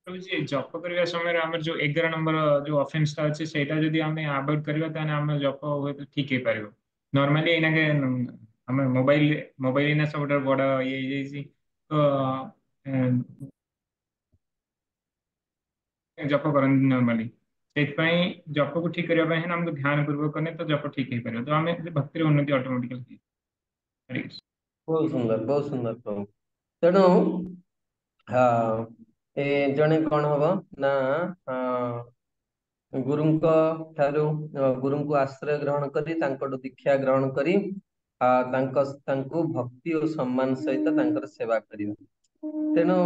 [SPEAKER 8] जी जप करने समय आमर जो 11 नंबर जो ऑफेंस ता अछि सेटा जदी हमें अवॉइड करबा ताने हम जप होय तो ठीक हे पारिबो। नॉर्मली एना के हम मोबाइल ना सब बड़ा ये जैसी तो जप करन नॉर्मली सेतपई जप को ठीक करबा है हमको ध्यान पूर्वक करने तो जप ठीक हे पारिबो। तो हमें भक्ति रे उन्नति ऑटोमेटिकली हरि कृष्ण।
[SPEAKER 1] ବହୁତ ସୁନ୍ଦର, ବହୁତ ସୁନ୍ଦର ପ୍ରଭୁ। ତେଣୁ ଏ ଜଣେ କଣ ହବ ନା ଗୁରୁଙ୍କ ଠାରୁ ଗୁରୁଙ୍କୁ ଆଶ୍ରୟ ଗ୍ରହଣ କରି, ତାଙ୍କଠୁ ଦୀକ୍ଷା ଗ୍ରହଣ କରି ତାଙ୍କୁ ଭକ୍ତି ଓ ସମ୍ମାନ ସହିତ ତାଙ୍କର ସେବା କରିବ। ତେଣୁ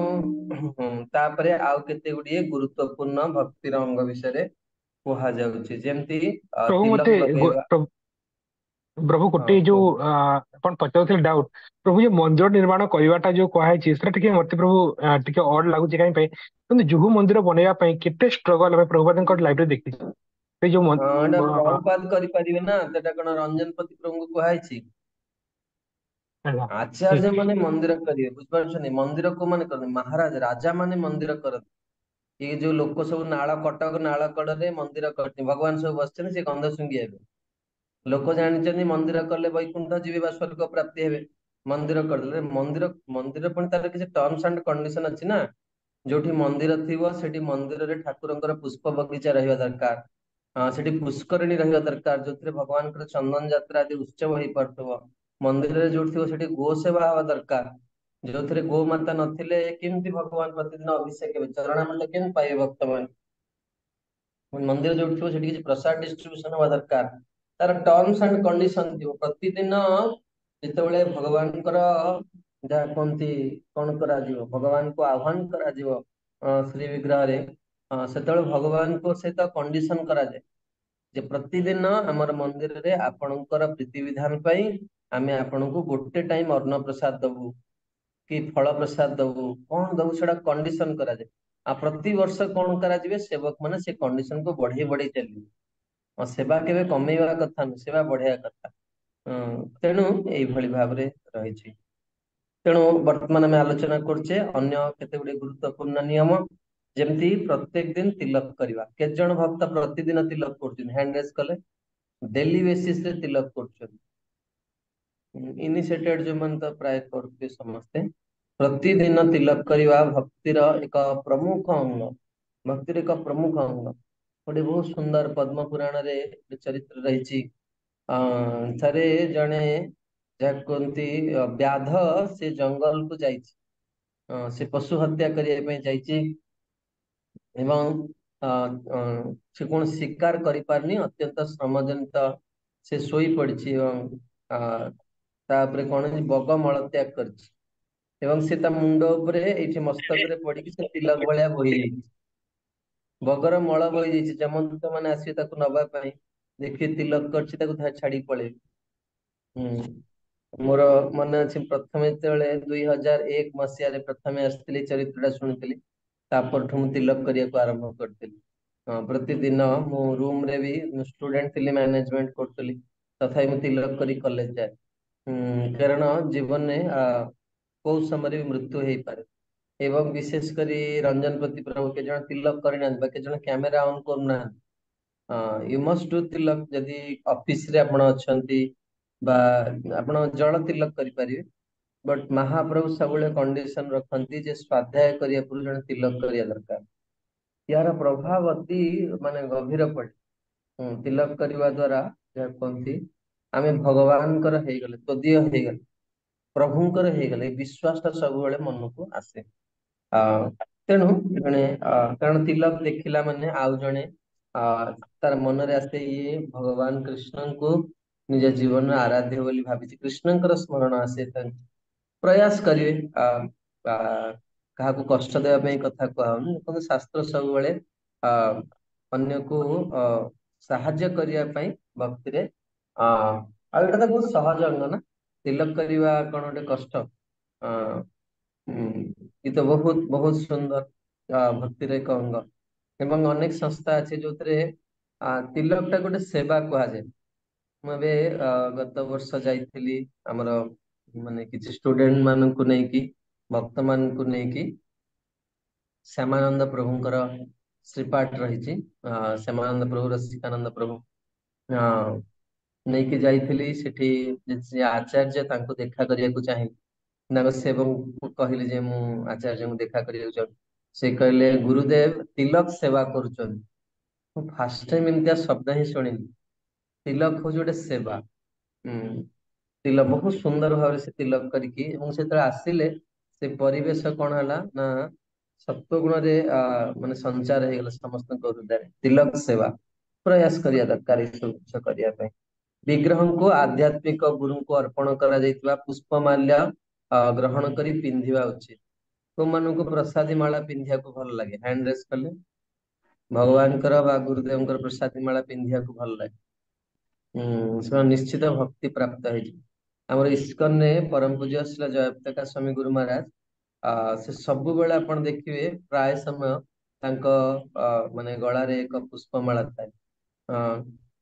[SPEAKER 1] ତାପରେ ଆଉ କେତେ ଗୁଡିଏ ଗୁରୁତ୍ୱପୂର୍ଣ୍ଣ ଭକ୍ତିର ଅଙ୍ଗ ବିଷୟରେ କୁହାଯାଉଛି, ଯେମିତି
[SPEAKER 2] ପ୍ରଭୁ ମତେ
[SPEAKER 1] ତିଲକ ଲଗେଇବା।
[SPEAKER 2] ପ୍ରଭୁ
[SPEAKER 1] ହଁ
[SPEAKER 2] ଗୋଟେ ଯୋଉ
[SPEAKER 1] କୁହନ୍ତୁ।
[SPEAKER 2] ଆପଣ ପଚାରୁଥିଲେ ଡାଉଟ, ପ୍ରଭୁ ଯୋଉ ମନ୍ଦିର ନିର୍ମାଣ କରିବାଟା ଯୋଉ କୁହାଯାଇଛି ସେଟା ଟିକେ ମତେ ପ୍ରଭୁ ଟିକେ ଅଡ୍ ଲାଗୁଛି କାହିଁ ପାଇଁ, କିନ୍ତୁ ଜୁହୁ ମନ୍ଦିର ବନେଇବା ପାଇଁ କେତେ ଷ୍ଟ୍ରଗଲ ଆମେ ପ୍ରଭୁପାଦଙ୍କ ଲାଇଫରେ ଦେଖିଛୁ। ସେଇ ଯୋଉ
[SPEAKER 1] ହଁ, ଏଟା ପ୍ରଭୁପାଦ କରିପାରିବେ ନା, ସେଟା କଣ ରଞ୍ଜନ ପତି ପ୍ରଭୁଙ୍କୁ କୁହାଯାଇଛି?
[SPEAKER 2] ହେଲା।
[SPEAKER 1] ଆଚାର୍ଯ୍ୟ ମାନେ ମନ୍ଦିର କରିବେ, ବୁଝିପାରୁଛନ୍ତି? ମନ୍ଦିର କୋଉମାନେ କରନ୍ତି? ମହାରାଜ ରାଜା ମାନେ ମନ୍ଦିର କରନ୍ତି। ଏଇ ଯୋଉ ଲୋକ ସବୁ ନାଳ, କଟକ ନାଳ କଡରେ ମନ୍ଦିର କରିଛନ୍ତି, ଭଗବାନ ସବୁ ବସିଛନ୍ତି, ସେ ଗନ୍ଧ ଶୁଙ୍ଗି ହେବେ। ଲୋକ ଜାଣିଛନ୍ତି ମନ୍ଦିର କଲେ ବୈକୁଣ୍ଠ ଯିବେ ବା ସ୍ୱର୍ଗ ପ୍ରାପ୍ତି ହେବେ, ମନ୍ଦିର କରିଦେଲେ। ମନ୍ଦିର ପୁଣି ତାର କିଛି ଟର୍ମସ ଆଣ୍ଡ କଣ୍ଡିସନ ଅଛି ନା। ଯୋଉଠି ମନ୍ଦିର ଥିବ ସେଠି ମନ୍ଦିରରେ ଠାକୁରଙ୍କର ପୁଷ୍ପ ବଗିଚା ରହିବା ଦରକାର। ସେଠି ପୁଷ୍କରିଣୀ ରହିବା ଦରକାର, ଯୋଉଥିରେ ଭଗବାନଙ୍କର ଚନ୍ଦନ ଯାତ୍ରା ଆଦି ଉତ୍ସବ ହେଇପାରୁଥିବ। ମନ୍ଦିରରେ ଯୋଉଠି ଥିବ ସେଠି ଗୋ ସେବା ହବା ଦରକାର, ଯୋଉଥିରେ ଗୋମାତା ନଥିଲେ କେମିତି ଭଗବାନ ପ୍ରତିଦିନ ଅଭିଷେକ ହେବେ, ଚରଣାମୃତ କେମିତି ପାଇବେ ଭକ୍ତମାନେ? ମନ୍ଦିର ଯୋଉଠି ଥିବ ସେଠି କିଛି ପ୍ରସାଦ ଡିଷ୍ଟ୍ରିବ୍ୟୁସନ ହବା ଦରକାର, ତାର ଟର୍ମସ ଆଣ୍ଡ କଣ୍ଡିସନ ଥିବ। ପ୍ରତିଦିନ ଯେତେବେଳେ ଭଗବାନଙ୍କର ଯାହା କୁହନ୍ତି କଣ କରାଯିବ, ଭଗବାନଙ୍କୁ ଆହ୍ୱାନ କରାଯିବ ଶ୍ରୀ ବିଗ୍ରହରେ, ସେତେବେଳେ ଭଗବାନଙ୍କ ସହିତ କଣ୍ଡିସନ କରାଯାଏ ଯେ ପ୍ରତିଦିନ ଆମର ମନ୍ଦିରରେ ଆପଣଙ୍କର ପ୍ରୀତି ବିଧାନ ପାଇଁ ଆମେ ଆପଣଙ୍କୁ ଗୋଟେ ଟାଇମ ଅନ୍ନ ପ୍ରସାଦ ଦବୁ କି ଫଳ ପ୍ରସାଦ ଦବୁ, କଣ ଦବୁ ସେଟା କଣ୍ଡିସନ କରାଯାଏ। ଆଉ ପ୍ରତିବର୍ଷ କଣ କରାଯିବେ, ସେବକ ମାନେ ସେ କଣ୍ଡିସନ କୁ ବଢେଇ ବଢେଇ ଚାଲିବେ। ସେବା କେବେ କମେଇବା କଥା ନୁହଁ, ସେବା ବଢେଇବା କଥା। ତେଣୁ ଏଇଭଳି ଭାବରେ ରହିଛି। ତେଣୁ ବର୍ତ୍ତମାନ ଆମେ ଆଲୋଚନା କରୁଛେ ଅନ୍ୟ କେତେ ଗୁଡିଏ ଗୁରୁତ୍ୱପୂର୍ଣ୍ଣ ନିୟମ, ଯେମିତି ପ୍ରତ୍ୟେକ ଦିନ ତିଲକ କରିବା। କେତେ ଜଣ ଭକ୍ତ ପ୍ରତିଦିନ ତିଲକ କରୁଛନ୍ତି? ହ୍ୟାଣ୍ଡ ରେଜ କଲେ। ଡେଲି ବେସିସ ରେ ତିଲକ କରୁଛନ୍ତି? ଇନିସିଏଟେଡ ଯୋଉମାନେ ତ ପ୍ରାୟ କରୁଥିବେ ସମସ୍ତେ। ପ୍ରତିଦିନ ତିଲକ କରିବା ଭକ୍ତିର ଏକ ପ୍ରମୁଖ ଅଙ୍ଗ, ଭକ୍ତିର ଏକ ପ୍ରମୁଖ ଅଙ୍ଗ। ଗୋଟେ ବହୁତ ସୁନ୍ଦର ପଦ୍ମ ପୁରାଣରେ ଚରିତ୍ର ରହିଛି। ଥରେ ଜଣେ ଯାହା କୁହନ୍ତି ବ୍ୟାଧ, ସେ ଜଙ୍ଗଲକୁ ଯାଇଛି। ସେ ପଶୁ ହତ୍ୟା କରିବା ପାଇଁ ଯାଇଛି ଏବଂ ସେ କୌଣସି ଶିକାର କରିପାରୁନି, ଅତ୍ୟନ୍ତ ଶ୍ରମଜନିତ ସେ ଶୋଇ ପଡିଛି ଏବଂ ତାପରେ କଣ ହେଇଛି, ବଗ ମଳ ତ୍ୟାଗ କରିଛି ଏବଂ ସେ ତା ମୁଣ୍ଡ ଉପରେ ଏଇଠି ମସ୍ତକରେ ପଡିକି ସେ ତିଲକ ଭଳିଆ ବୋହିଯାଇଛି। ବଗର ମଳ ବୋହି ଯାଇଛି, ଯମଦୂତ ମାନେ ଆସିବେ ତାକୁ ନବା ପାଇଁ, ଦେଖିବେ ତିଲକ କରିଛି, ତାକୁ ଛାଡିକି ପଳେଇବେ। ମୋର ମନେ ଅଛି, ପ୍ରଥମେ ଯେତେବେଳେ 2001 ମସିହାରେ ପ୍ରଥମେ ଆସିଥିଲି, ଚରିତ୍ର ଟା ଶୁଣିଥିଲି, ତାପରଠୁ ମୁଁ ତିଲକ କରିବାକୁ ଆରମ୍ଭ କରିଥିଲି। ପ୍ରତିଦିନ ମୁଁ ରୁମ ରେ ବି ଷ୍ଟୁଡେଣ୍ଟ ଥିଲି, ମ୍ୟାନେଜମେଣ୍ଟ କରୁଥିଲି, ତଥାପି ମୁଁ ତିଲକ କରି କଲେଜ ଯାଏ। କାରଣ ଜୀବନରେ କୋଉ ସମୟରେ ବି ମୃତ୍ୟୁ ହେଇପାରେ। ଏବଂ ବିଶେଷ କରି ରଞ୍ଜନ ପ୍ରତି ପ୍ରଭୁ କେତେ ଜଣ ତିଲକ କରିନାହାନ୍ତି ବା କେତେ ଜଣ କ୍ୟାମେରା ଅନ୍ କରୁନାହାନ୍ତି। ୟୁ ମଷ୍ଟ ଡୁ ତିଲକ। ଯଦି ଅଫିସ ରେ ଆପଣ ଅଛନ୍ତି ବା ଆପଣ ଜଳ ତିଲକ କରିପାରିବେ, ବଟ୍ ମହାପ୍ରଭୁ ସବୁବେଳେ କଣ୍ଡିସନ ରଖନ୍ତି ଯେ ସ୍ୱାଧ୍ୟାୟ କରିବା ପୂର୍ବରୁ ଜଣେ ତିଲକ କରିବା ଦରକାର। ଏହାର ପ୍ରଭାବ ଅତି ମାନେ ଗଭୀର ପଡେ। ତିଲକ କରିବା ଦ୍ଵାରା ଯାହା କୁହନ୍ତି ଆମେ ଭଗବାନଙ୍କର ହେଇଗଲେ, ତଦୀୟ ହେଇଗଲେ, ପ୍ରଭୁଙ୍କର ହେଇଗଲେ, ଏଇ ବିଶ୍ୱାସ ଟା ସବୁବେଳେ ମନକୁ ଆସେ। ତେଣୁ ଜଣେ କାରଣ ତିଲକ ଦେଖିଲା ମାନେ ଆଉ ଜଣେ ତାର ମନରେ ଆସେ ଇଏ ଭଗବାନ କୃଷ୍ଣଙ୍କୁ ନିଜ ଜୀବନର ଆରାଧ୍ୟ ବୋଲି ଭାବିଛି, କୃଷ୍ଣଙ୍କର ସ୍ମରଣ ଆସେ, ତାଙ୍କୁ ପ୍ରୟାସ କରିବେ। ଆ, କାହାକୁ କଷ୍ଟ ଦେବା ପାଇଁ କଥା କୁହା ହଉନି, କିନ୍ତୁ ଶାସ୍ତ୍ର ସବୁବେଳେ ଆ ଅନ୍ୟକୁ ସାହାଯ୍ୟ କରିବା ପାଇଁ ଭକ୍ତିରେ ଆଉ ଏଇଟା ତ ବହୁତ ସହଜ ଅଙ୍ଗ ନା, ତିଲକ କରିବା କଣ ଗୋଟେ କଷ୍ଟ। ଆ ଏ ତ ବହୁତ ବହୁତ ସୁନ୍ଦର ଭକ୍ତିର ଏକ ଅଙ୍ଗ। ଏବଂ ଅନେକ ସଂସ୍ଥା ଅଛି ଯୋଉଥିରେ ତିଲକ ଟା ଗୋଟେ ସେବା କୁହାଯାଏ। ମୁଁ ଏବେ ଗତ ବର୍ଷ ଯାଇଥିଲି ଆମର ମାନେ କିଛି ଷ୍ଟୁଡେଣ୍ଟ ମାନଙ୍କୁ ନେଇକି, ଭକ୍ତ ମାନଙ୍କୁ ନେଇକି ଶ୍ୟାମାନନ୍ଦ ପ୍ରଭୁଙ୍କର ଶ୍ରୀପାଠ ରହିଛି, ଶ୍ୟାମାନନ୍ଦ ପ୍ରଭୁ ରସିକାନନ୍ଦ ପ୍ରଭୁ ନେଇକି ଯାଇଥିଲି। ସେଠି ଯିଏ ଆଚାର୍ଯ୍ୟ ତାଙ୍କୁ ଦେଖା କରିବାକୁ ଚାହିଁଲି, ତାଙ୍କ ସେବକଙ୍କୁ କହିଲି ଯେ ମୁଁ ଆଚାର୍ଯ୍ୟଙ୍କୁ ଦେଖା କରିବାକୁ ଚାହୁଁଛି। ସେ କହିଲେ ଗୁରୁଦେବ ତିଲକ ସେବା କରୁଛନ୍ତି। ମୁଁ ଫାଷ୍ଟ ଟାଇମ ଏମିତିଆ ଶବ୍ଦ ହିଁ ଶୁଣିଲି, ତିଲକ ହଉଛି ଗୋଟେ ସେବା। ତିଲକ ବହୁତ ସୁନ୍ଦର ଭାବରେ ସେ ତିଲକ କରିକି, ଏବଂ ସେତେବେଳେ ଆସିଲେ ସେ ପରିବେଶ କଣ ହେଲା ନା ସତ୍ୱଗୁଣରେ ମାନେ ସଞ୍ଚାର ହେଇଗଲା ସମସ୍ତଙ୍କ ହୃଦୟରେ। ତିଲକ ସେବା ପ୍ରୟାସ କରିବା ଦରକାର ଏସବୁ ଜିନିଷ କରିବା ପାଇଁ। ବିଗ୍ରହଙ୍କୁ ଆଧ୍ୟାତ୍ମିକ ଗୁରୁଙ୍କୁ ଅର୍ପଣ କରାଯାଇଥିବା ପୁଷ୍ପମାଲ୍ୟ ଗ୍ରହଣ କରି ପିନ୍ଧିବା ଉଚିତ। କୋଉମାନଙ୍କୁ ପ୍ରସାଦୀ ମାଳା ପିନ୍ଧିବାକୁ ଭଲ ଲାଗେ, ହ୍ୟାଣ୍ଡ ରେସ୍ କଲେ। ଭଗବାନଙ୍କର ବା ଗୁରୁଦେବଙ୍କର ପ୍ରସାଦୀ ମାଳା ପିନ୍ଧିବାକୁ ଭଲ ଲାଗେ, ସେମାନେ ନିଶ୍ଚିତ ଭକ୍ତି ପ୍ରାପ୍ତ ହେଇଯିବ। ଆମର ଇସ୍କନରେ ପରମ ପୂଜ୍ୟ ଶ୍ରୀ ଜୟପ୍ରକାଶ ସ୍ୱାମୀ ଗୁରୁ ମହାରାଜ ସେ ସବୁବେଳେ ଆପଣ ଦେଖିବେ ପ୍ରାୟ ସମୟ ତାଙ୍କ ମାନେ ଗଳାରେ ଏକ ପୁଷ୍ପମାଳା ଥାଏ।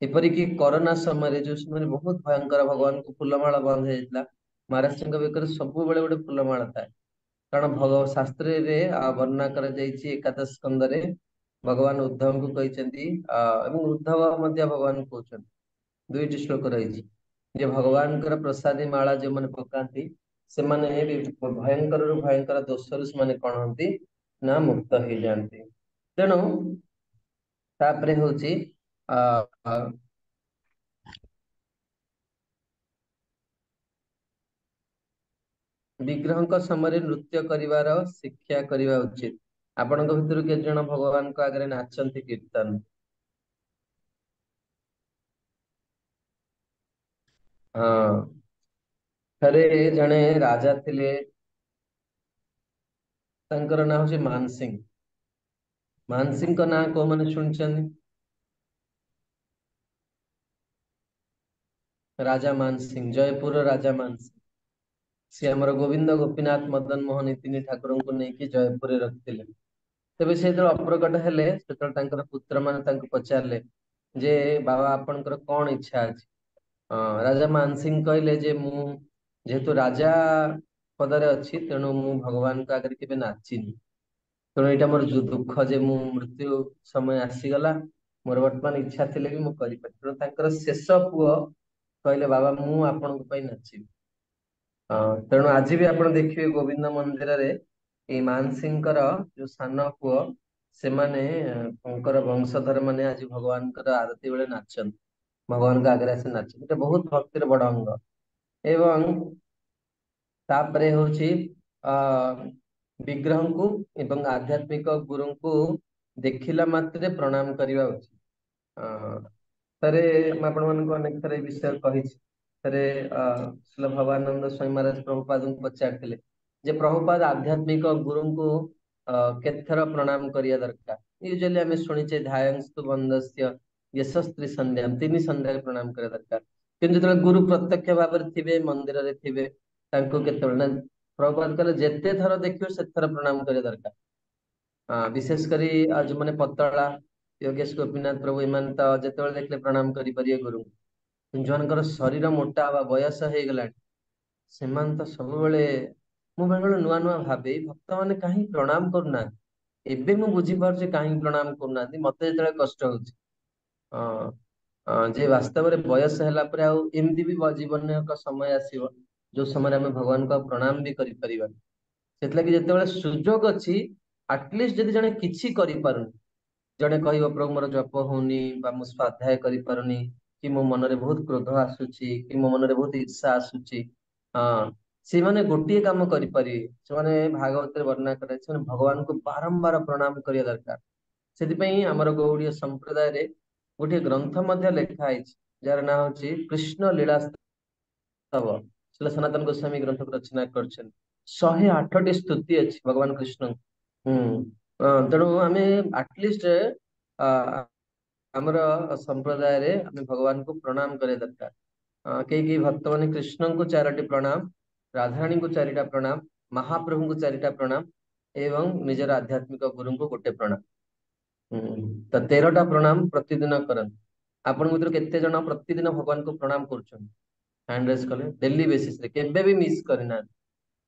[SPEAKER 1] ଏପରିକି କରୋନା ସମୟରେ ଯୋଉ ସମୟରେ ବହୁତ ଭୟଙ୍କର, ଭଗବାନଙ୍କୁ ଫୁଲମାଳ ବନ୍ଦ ହେଇଯାଇଥିଲା, ମହାରାଜଙ୍କ ବେକରେ ସବୁବେଳେ ଗୋଟେ ଫୁଲମାଳ ଥାଏ। କାରଣ ଶାସ୍ତ୍ରରେ ବର୍ଣ୍ଣନା କରାଯାଇଛି ଏକାଦଶ ସ୍କନ୍ଧରେ ଭଗବାନ ଉଦ୍ଧବଙ୍କୁ କହିଛନ୍ତି, ଏବଂ ଉଦ୍ଧବ ମଧ୍ୟ ଭଗବାନ କହୁଛନ୍ତି, ଦୁଇଟି ଶ୍ଲୋକ ରହିଛି ଯେ ଭଗବାନଙ୍କର ପ୍ରସାଦୀ ମାଳା ଯୋଉମାନେ ପକାନ୍ତି ସେମାନେ ଭୟଙ୍କରରୁ ଭୟଙ୍କର ଦୋଷରୁ ସେମାନେ କଣ ହନ୍ତି ନା ମୁକ୍ତ ହେଇଯାଆନ୍ତି। ତେଣୁ ତାପରେ ହଉଛି ବିଗ୍ରହଙ୍କ ସମୟରେ ନୃତ୍ୟ କରିବାର ଶିକ୍ଷା କରିବା ଉଚିତ। ଆପଣଙ୍କ ଭିତରୁ କେତେ ଜଣ ଭଗବାନଙ୍କ ଆଗରେ ନାଚନ୍ତି କୀର୍ତ୍ତନ? ହଁ, ଥରେ ଜଣେ ରାଜା ଥିଲେ, ତାଙ୍କର ନାଁ ହଉଛି ମାନସିଂ। ମାନସିଂଙ୍କ ନାଁ କୋଉମାନେ ଶୁଣିଛନ୍ତି? ରାଜା ମାନସିଂ, ଜୟପୁର ରାଜା ମାନସିଂ। ସେ ଆମର ଗୋବିନ୍ଦ ଗୋପୀନାଥ ମଦନ ମୋହନ ତିନି ଠାକୁରଙ୍କୁ ନେଇକି ଜୟପୁରରେ ରଖିଥିଲେ। ତେବେ ସେ ଯେତେବେଳେ ଅପ୍ରକଟ ହେଲେ, ସେତେବେଳେ ତାଙ୍କର ପୁତ୍ର ମାନେ ତାଙ୍କୁ ପଚାରିଲେ ଯେ ବାବା ଆପଣଙ୍କର କଣ ଇଚ୍ଛା ଅଛି? ରାଜା ମାନସିଂ କହିଲେ ଯେ ମୁଁ ଯେହେତୁ ରାଜା ପଦରେ ଅଛି, ତେଣୁ ମୁଁ ଭଗବାନଙ୍କ ଆଗରେ କେବେ ନାଚିନି। ତେଣୁ ଏଇଟା ମୋର ଯୋଉ ଦୁଃଖ ଯେ ମୁଁ ମୃତ୍ୟୁ ସମୟ ଆସିଗଲା, ମୋର ବର୍ତ୍ତମାନ ଇଚ୍ଛା ଥିଲେ ବି ମୁଁ କରିପାରି। ତେଣୁ ତାଙ୍କର ଶେଷ ପୁଅ କହିଲେ ବାବା ମୁଁ ଆପଣଙ୍କ ପାଇଁ ନାଚିବି। ତେଣୁ ଆଜି ବି ଆପଣ ଦେଖିବେ ଗୋବିନ୍ଦ ମନ୍ଦିରରେ ଏଇ ମାନସିଂଙ୍କର ଯୋଉ ସାନ ପୁଅ, ସେମାନେ ତାଙ୍କର ବଂଶଧର ମାନେ ଆଜି ଭଗବାନଙ୍କର ଆରତି ବେଳେ ନାଚନ୍ତି, ଭଗବାନଙ୍କ ଆଗରେ ଆସି ନାଚନ୍ତି। ଏଟା ବହୁତ ଭକ୍ତିର ବଡ ଅଙ୍ଗ। ଏବଂ ତାପରେ ହଉଛି ଅ ବିଗ୍ରହଙ୍କୁ ଏବଂ ଆଧ୍ୟାତ୍ମିକ ଗୁରୁଙ୍କୁ ଦେଖିଲା ମାତ୍ରେ ପ୍ରଣାମ କରିବା ଉଚିତ। ଥରେ ମୁଁ ଆପଣ ମାନଙ୍କୁ ଅନେକ ଥର ଏ ବିଷୟରେ କହିଛି। ଥରେ ଶ୍ରୀଲ ଭବାନନ୍ଦ ସ୍ୱାମୀ ମହାରାଜ ପ୍ରଭୁପାଦଙ୍କୁ ପଚାରିଥିଲେ ଯେ ପ୍ରଭୁପାଦ ଆଧ୍ୟାତ୍ମିକ ଗୁରୁଙ୍କୁ କେତେଥର ପ୍ରଣାମ କରିବା ଦରକାର? ୟୁଜୁଆଲି ଆମେ ଶୁଣିଛେ ଧାୟଂସ୍ତୁ ବନ୍ଦସ୍ୟ ୟଶସ୍ତ୍ରୀ ସନ୍ଧ୍ୟା, 3 ସନ୍ଧ୍ୟାରେ ପ୍ରଣାମ କରିବା ଦରକାର। କିନ୍ତୁ ଯେତେବେଳେ ଗୁରୁ ପ୍ରତ୍ୟକ୍ଷ ଭାବରେ ଥିବେ, ମନ୍ଦିରରେ ଥିବେ, ତାଙ୍କୁ କେତେବେଳେ ନା ପ୍ରଭୁପାଦ କହିଲେ ଯେତେ ଥର ଦେଖିବ ସେତେ ଥର ପ୍ରଣାମ କରିବା ଦରକାର। ବିଶେଷ କରି ଯୋଉମାନେ ପତଳା, ଯୋଗେଶ ଗୋପୀନାଥ ପ୍ରଭୁ, ଏମାନେ ତ ଯେତେବେଳେ ଦେଖିଲେ ପ୍ରଣାମ କରିପାରିବେ ଗୁରୁଙ୍କୁ। ଯୋଉମାନଙ୍କର ଶରୀର ମୋଟା ବା ବୟସ ହେଇଗଲାଣି, ସେମାନେ ତ ସବୁବେଳେ, ମୁଁ ବେଳେବେଳେ ନୂଆ ନୂଆ ଭାବେ ଭକ୍ତ ମାନେ କାହିଁ ପ୍ରଣାମ କରୁନାହାନ୍ତି। ଏବେ ମୁଁ ବୁଝିପାରୁଛି କାହିଁକି ପ୍ରଣାମ କରୁନାହାନ୍ତି, ମତେ ଯେତେବେଳେ କଷ୍ଟ ହଉଛି। ଯେ ବାସ୍ତବରେ ବୟସ ହେଲା ପରେ ଆଉ ଏମିତି ବି ଜୀବନରେ ଏକ ସମୟ ଆସିବ ଯୋଉ ସମୟରେ ଆମେ ଭଗବାନଙ୍କୁ ଆଉ ପ୍ରଣାମ ବି କରିପାରିବାନି। ସେଥିଲାଗି ଯେତେବେଳେ ସୁଯୋଗ ଅଛି, ଆଟଲିଷ୍ଟ ଯଦି ଜଣେ କିଛି କରିପାରୁନି, ଜଣେ କହିବ ପ୍ରଭୁ ମୋର ଜପ ହଉନି, ବା ମୁଁ ସ୍ୱାଧ୍ୟାୟ କରିପାରୁନି, କି ମୋ ମନରେ ବହୁତ କ୍ରୋଧ ଆସୁଛି, କି ମୋ ମନରେ ବହୁତ ଇର୍ଷା ଆସୁଛି, ସେମାନେ ଗୋଟିଏ କାମ କରିପାରିବେ, ସେମାନେ ଭାଗବତରେ ବର୍ଣ୍ଣନା କରାଯାଇଛି, ସେମାନେ ଭଗବାନଙ୍କୁ ବାରମ୍ବାର ପ୍ରଣାମ କରିବା ଦରକାର। ସେଥିପାଇଁ ଆମର ଗୌଡୀୟ ସମ୍ପ୍ରଦାୟରେ ଗୋଟିଏ ଗ୍ରନ୍ଥ ମଧ୍ୟ ଲେଖା ହେଇଛି, ଯାହାର ନାଁ ହଉଛି କୃଷ୍ଣ ଲୀଳାସ୍ତବ। ଶିଳ ସନାତନ ଗୋସ୍ୱାମୀ ଗ୍ରନ୍ଥକୁ ରଚନା କରିଛନ୍ତି। 108ଟି ସ୍ତୁତି ଅଛି ଭଗବାନ କୃଷ୍ଣଙ୍କୁ। ତେଣୁ ଆମେ ଆଟଲିଷ୍ଟ ଆମର ସମ୍ପ୍ରଦାୟରେ ଆମେ ଭଗବାନଙ୍କୁ ପ୍ରଣାମ କରିବା ଦରକାର। କେହି କେହି ଭକ୍ତମାନେ କୃଷ୍ଣଙ୍କୁ 4ଟି ପ୍ରଣାମ, ରାଧାରାଣୀଙ୍କୁ 4ଟା ପ୍ରଣାମ, ମହାପ୍ରଭୁଙ୍କୁ 4ଟା ପ୍ରଣାମ ଏବଂ ନିଜର ଆଧ୍ୟାତ୍ମିକ ଗୁରୁଙ୍କୁ ଗୋଟେ ପ୍ରଣାମ। ତ 13ଟା ପ୍ରଣାମ ପ୍ରତିଦିନ କରନ୍ତି। ଆପଣଙ୍କ ଭିତରୁ କେତେ ଜଣ ପ୍ରତିଦିନ ଭଗବାନଙ୍କୁ ପ୍ରଣାମ କରୁଛନ୍ତି? ହ୍ୟାଣ୍ଡ ରେଜ କଲେ। ଡେଲି ବେସିସରେ କେବେ ବି ମିସ୍ କରିନାହାନ୍ତି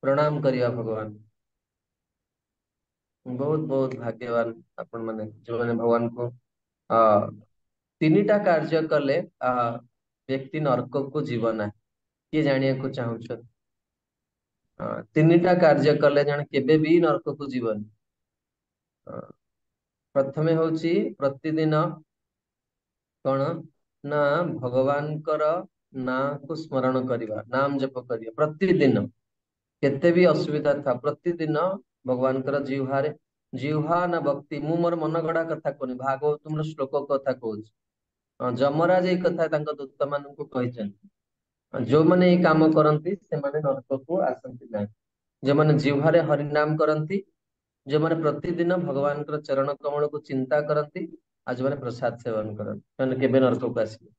[SPEAKER 1] ପ୍ରଣାମ କରିବା ଭଗବାନ। ବହୁତ ବହୁତ ଭାଗ୍ୟବାନ ଆପଣ ମାନେ, ଯୋଉମାନେ ଭଗବାନଙ୍କୁ 3ଟା କାର୍ଯ୍ୟ କଲେ ବ୍ୟକ୍ତି ନର୍କକୁ ଯିବ ନାହିଁ। କିଏ ଜାଣିବାକୁ ଚାହୁଁଛନ୍ତି? 3ଟା କାର୍ଯ୍ୟ କଲେ ଜଣେ କେବେ ବି ନର୍କକୁ ଯିବନି। ପ୍ରଥମେ ହଉଛି ପ୍ରତିଦିନ କଣ ନା ଭଗବାନଙ୍କର ନାଁକୁ ସ୍ମରଣ କରିବା, ନାମ ଜପ କରିବା ପ୍ରତିଦିନ। କେତେ ବି ଅସୁବିଧା ଥାଉ ପ୍ରତିଦିନ ଭଗବାନଙ୍କର ଜିହ୍ବା ନା ଭକ୍ତି। ମୁଁ ମୋର ମନ ଗଢା କଥା କହୁନି, ଭାଗବତର ଶ୍ଲୋକ କଥା କହୁଛି। ଯମରାଜ ଏଇ କଥା ତାଙ୍କ ଦୂତ ମାନଙ୍କୁ କହିଛନ୍ତି। ଯୋଉମାନେ ଏଇ କାମ କରନ୍ତି ସେମାନେ ନରକକୁ ଆସନ୍ତି ନାହିଁ। ଯୋଉମାନେ ଜିହ୍ବାରେ ହରିନାମ କରନ୍ତି, ଯୋଉମାନେ ପ୍ରତିଦିନ ଭଗବାନଙ୍କର ଚରଣ କମଳକୁ ଚିନ୍ତା କରନ୍ତି, ଆଉ ଯୋଉମାନେ ପ୍ରସାଦ ସେବନ କରନ୍ତି, ସେମାନେ କେବେ ନରକକୁ ଆସିବେ।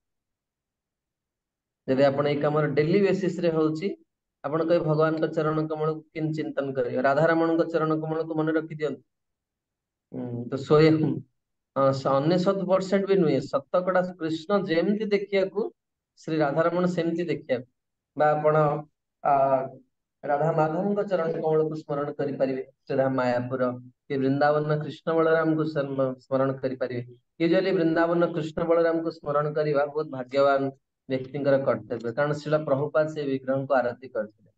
[SPEAKER 1] ଯଦି ଆପଣ ଏଇ କାମର ଡେଲି ବେସିସ ରେ ହଉଛି, ଆପଣ କହିବେ ଭଗବାନଙ୍କ ଚରଣ କମଳକୁ କେମିତି ଚିନ୍ତନ କରିବେ? ରାଧାରମଣଙ୍କ ଚରଣ କମଳକୁ ମନେ ରଖିଦିଅନ୍ତୁ। ତ 99% ବି ନୁହେଁ, ଶତକଡା କୃଷ୍ଣ ଯେମିତି ଦେଖିବାକୁ ଶ୍ରୀ ରାଧାରମଣ ସେମିତି ଦେଖିବାକୁ। ବା ଆପଣ ରାଧା ମାଧବଙ୍କ ଚରଣ କମଳକୁ ସ୍ମରଣ କରିପାରିବେ, ଶ୍ରୀରାମ ମାୟାପୁର କି ବୃନ୍ଦାବନ କୃଷ୍ଣ ବଳରାମଙ୍କୁ ସ୍ମରଣ କରିପାରିବେ। ୟୁଜୁଆଲି ବୃନ୍ଦାବନ କୃଷ୍ଣ ବଳରାମଙ୍କୁ ସ୍ମରଣ କରିବା ବହୁତ ଭାଗ୍ୟବାନ ବ୍ୟକ୍ତିଙ୍କର କର୍ତ୍ତବ୍ୟ, କାରଣ ଶିଳ ପ୍ରଭୁପାଦ ସେ ବିଗ୍ରହଙ୍କୁ ଆରତି କରିଥିଲେ।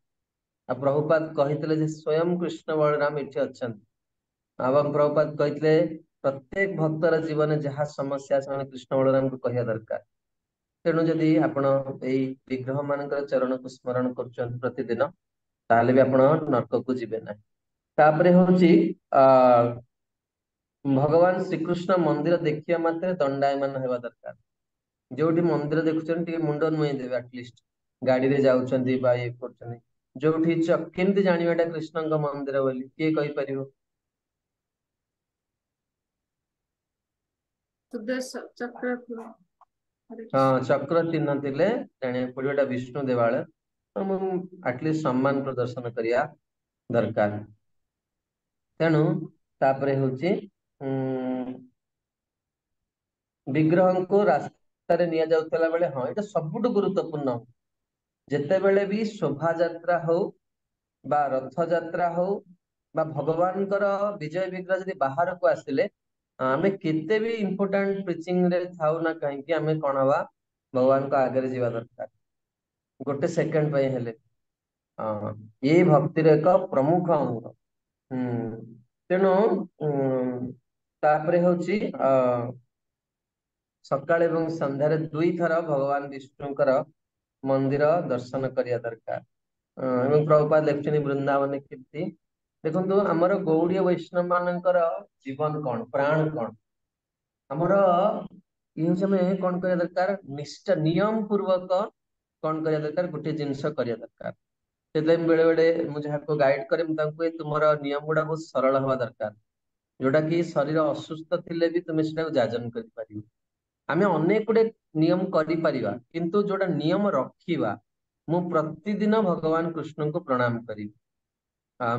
[SPEAKER 1] ଆଉ ପ୍ରଭୁପାଦ କହିଥିଲେ ଯେ ସ୍ୱୟଂ କୃଷ୍ଣ ବଳରାମ ଏଠି ଅଛନ୍ତି। ଏବଂ ପ୍ରଭୁପାଦ କହିଥିଲେ ପ୍ରତ୍ୟେକ ଭକ୍ତର ଜୀବନରେ ଯାହା ସମସ୍ୟା ସେମାନେ କୃଷ୍ଣ ବଳରାମଙ୍କୁ କହିବା ଦରକାର। ତେଣୁ ଯଦି ଆପଣ ଏଇ ବିଗ୍ରହ ମାନଙ୍କର ଚରଣକୁ ସ୍ମରଣ କରୁଛନ୍ତି ପ୍ରତିଦିନ, ତାହେଲେ ବି ଆପଣ ନର୍କକୁ ଯିବେ ନାହିଁ। ତାପରେ ହଉଛି ଭଗବାନ ଶ୍ରୀକୃଷ୍ଣ ମନ୍ଦିର ଦେଖିବା ମାତ୍ରେ ଦଣ୍ଡାୟମାନ ହେବା ଦରକାର। ଯୋଉଠି ମନ୍ଦିର ଦେଖୁଛନ୍ତି ଟିକେ ମୁଣ୍ଡ ନୁଆଇଁ ଦେବେ ଆଟଲିଷ୍ଟ, ଗାଡିରେ ଯାଉଛନ୍ତି ବା ଇଏ କରୁଛନ୍ତି। ଯୋଉଠି କେମିତି ଜାଣିବା ଏଟା କୃଷ୍ଣଙ୍କ ମନ୍ଦିର ବୋଲି କିଏ କହିପାରିବ?
[SPEAKER 9] ଚକ୍ର ଥିବ।
[SPEAKER 1] ଚକ୍ର ଚିହ୍ନ ଥିଲେ ଜାଣିବାକୁ ପଡିବ ଏଟା ବିଷ୍ଣୁ ଦେବାଳୟ। ମୁଁ ଆଟଲିଷ୍ଟ ସମ୍ମାନ ପ୍ରଦର୍ଶନ କରିବା ଦରକାର। ତେଣୁ ତାପରେ ହଉଛି ବିଗ୍ରହଙ୍କୁ ରାସ୍ତାରେ ନିଆଯାଉଥିଲା ବେଳେ, ହଁ ଏଇଟା ସବୁଠୁ ଗୁରୁତ୍ୱପୂର୍ଣ୍ଣ। ଯେତେବେଳେ ବି ଶୋଭାଯାତ୍ରା ହଉ ବା ରଥଯାତ୍ରା ହଉ ବା ଭଗବାନଙ୍କର ବିଜୟ ବିଗ୍ରହ ଯଦି ବାହାରକୁ ଆସିଲେ, ଆମେ କେତେ ବି ଇମ୍ପୋର୍ଟାଣ୍ଟ ପ୍ରିଚିଂ ରେ ଥାଉ ନା କାହିଁକି, ଆମେ କଣ ହବା ଭଗବାନଙ୍କ ଆଗରେ ଯିବା ଦରକାର, ଗୋଟେ ସେକେଣ୍ଡ ପାଇଁ ହେଲେ। ଏଇ ଭକ୍ତିର ଏକ ପ୍ରମୁଖ ଅଙ୍ଗ। ତେଣୁ ତାପରେ ହଉଛି ସକାଳ ଏବଂ ସନ୍ଧ୍ୟାରେ 2 ଥର ଭଗବାନ ବିଷ୍ଣୁଙ୍କର ମନ୍ଦିର ଦର୍ଶନ କରିବା ଦରକାର। ଏବଂ ପ୍ରଭୁପାଦ ଲେଖିଛନ୍ତି ବୃନ୍ଦାବନ କୀର୍ତ୍ତି। ଦେଖନ୍ତୁ ଆମର ଗୌଡୀୟ ବୈଷ୍ଣବ ମାନଙ୍କର ଜୀବନ କଣ, ପ୍ରାଣ କଣ? ଆମର ଇଏ ହଉଛି ଆମେ କଣ କରିବା ଦରକାର, ନିଷ୍ଠା ନିୟମ ପୂର୍ବକ କଣ କରିବା ଦରକାର, ଗୋଟେ ଜିନିଷ କରିବା ଦରକାର। ସେଥିପାଇଁ ବେଳେ ବେଳେ ମୁଁ ଯାହାକୁ ଗାଇଡ କରେ, ମୁଁ ତାଙ୍କୁ କୁହେ ତୁମର ନିୟମ ଗୁଡା ବହୁତ ସରଳ ହବା ଦରକାର, ଯୋଉଟା କି ଶରୀର ଅସୁସ୍ଥ ଥିଲେ ବି ତୁମେ ସେଟାକୁ ଯାଜନ କରିପାରିବ। ଆମେ ଅନେକ ଗୁଡେ ନିୟମ କରିପାରିବା, କିନ୍ତୁ ଯୋଉଟା ନିୟମ ରଖିବା, ମୁଁ ପ୍ରତିଦିନ ଭଗବାନ କୃଷ୍ଣଙ୍କୁ ପ୍ରଣାମ କରିବି।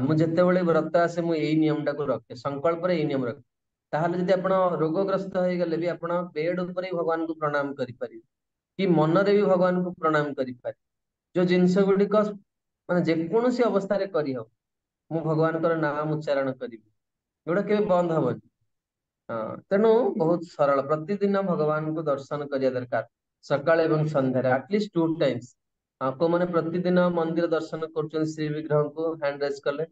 [SPEAKER 1] ମୁଁ ଯେତେବେଳେ ବ୍ରତ ଆସେ ମୁଁ ଏଇ ନିୟମଟାକୁ ରଖେ, ସଂକଳ୍ପରେ ଏଇ ନିୟମ ରଖେ। ତାହେଲେ ଯଦି ଆପଣ ରୋଗଗ୍ରସ୍ତ ହେଇଗଲେ ବି ଆପଣ ବେଡ ଉପରେ ଭଗବାନଙ୍କୁ ପ୍ରଣାମ କରିପାରିବେ, କି ମନରେ ବି ଭଗବାନଙ୍କୁ ପ୍ରଣାମ କରିପାରିବେ। ଯୋଉ ଜିନିଷ ଗୁଡିକ ମାନେ ଯେକୌଣସି ଅବସ୍ଥାରେ କରିହବ, ମୁଁ ଭଗବାନଙ୍କର ନାମ ଉଚ୍ଚାରଣ କରିବି, ଯୋଉଟା କେବେ ବନ୍ଦ ହବନି। ତେଣୁ ବହୁତ ସରଳ, ପ୍ରତିଦିନ ଭଗବାନଙ୍କୁ ଦର୍ଶନ କରିବା ଦରକାର, ସକାଳ ଏବଂ ସନ୍ଧ୍ୟାରେ ଆଟଲିଷ୍ଟ 2 times। କୋଉମାନେ ପ୍ରତିଦିନ ମନ୍ଦିର ଦର୍ଶନ କରୁଛନ୍ତି ଶ୍ରୀ ବିଗ୍ରହଙ୍କୁ, ହ୍ୟାଣ୍ଡ ରେଜ କଲେ।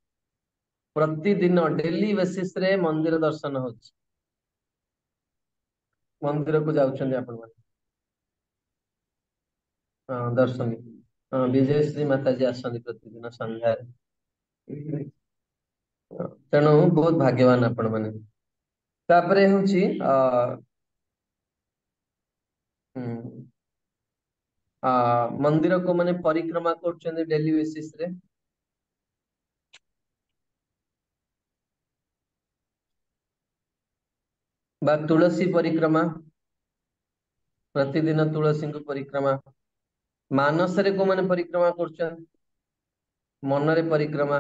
[SPEAKER 1] ପ୍ରତିଦିନ ଡେଲି ବେସିସ ରେ ମନ୍ଦିର ଦର୍ଶନ ହଉଛି, ମନ୍ଦିରକୁ ଯାଉଛନ୍ତି ଆପଣ ମାନେ। ଦର୍ଶନ विजयश्री माताजी आसନ୍ତି प्रतिदिन संध्याରେ। तेणु बहुत भाग्यवान आपण माने। तापरे होची मंदिर को माने परिक्रमा करछन्ते डेली बेसिस रे। बा तुलसी परिक्रमा प्रतिदिन तुलसी को परिक्रमा मानस रे को माने परिक्रमा करछन मन रे परिक्रमा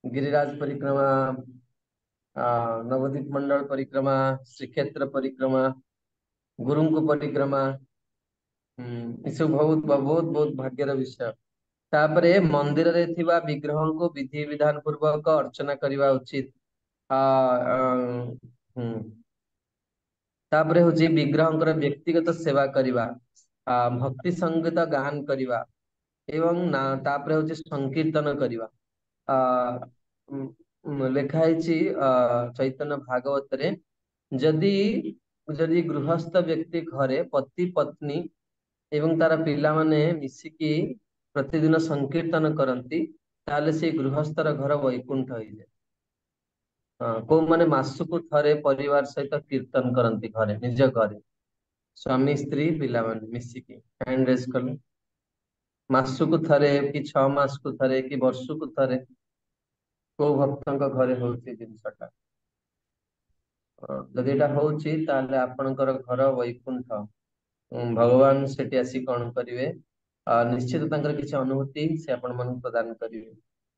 [SPEAKER 1] गिरिराज परिक्रमा नवदीप मंडल परिक्रमा श्रीक्षेत्र परिक्रमा गुरु को परिक्रमा सब बहुत बहुत बहुत भाग्यर विषय। तापरे मंदिर रे थिबा विग्रह को विधि विधान पूर्वक अर्चना करवा उचित। आ हम्म तापरे होची विग्रह व्यक्तिगत सेवा करवा भक्ति संगीत गान करवा एवं ना तापरे होची संकीर्तन करवा लेखाई चैतन्य भागवत रे जदि जदि गृहस्थ व्यक्ति घरे पति पत्नी एवं तार पिला माने मिसिकी प्रतिदिन संकीर्तन करती ताले से गृहस्थर घर वैकुंठ हो जाए। को माने मासुकु थरे परिवार सहित कीर्तन करती घरे निज घरे स्वामी स्त्री पिला माने मिसिकी हैंड रेज कले मासुकु थरे कि 6 मास को थरे कि वर्षकु थरे को भक्तଙ୍କ घरे होची जिनसटा जदि एटा होची ताले आपनकर घर वैकुंठ भगवान सेठी आसी कौन करिवे निश्चित तांकर किसी अनुभूति से आपण मन प्रदान करिवे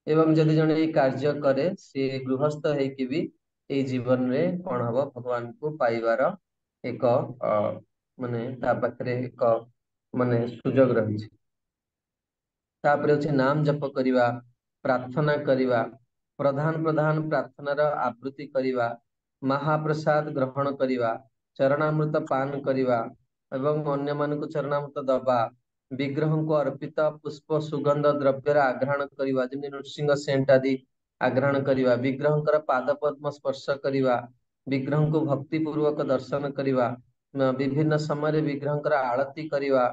[SPEAKER 1] एवं जदि जने ये कार्य करे से गृहस्थ है कि भी ए जीवन रे कौन हबो भगवान को पाइबार एक माने ता पाखरे एक माने सुजोग रही तापरे होछि नाम जप करिवा प्रार्थना करिवा प्रधान प्रधान प्रार्थनार आवृत्ति करिवा महाप्रसाद ग्रहण करिवा चरणामृत पान करिवा एवं अन्य मानक चरणामृत दबा विग्रह को अर्पित पुष्प सुगंध द्रव्यर आग्रहण करिवा जेमि नृसिंह सेंट आदि आग्रहण करिवा विग्रह पाद पद्म स्पर्श करिवा विग्रह को भक्ति पूर्वक दर्शन करिवा विभिन्न समय विग्रह आरती करिवा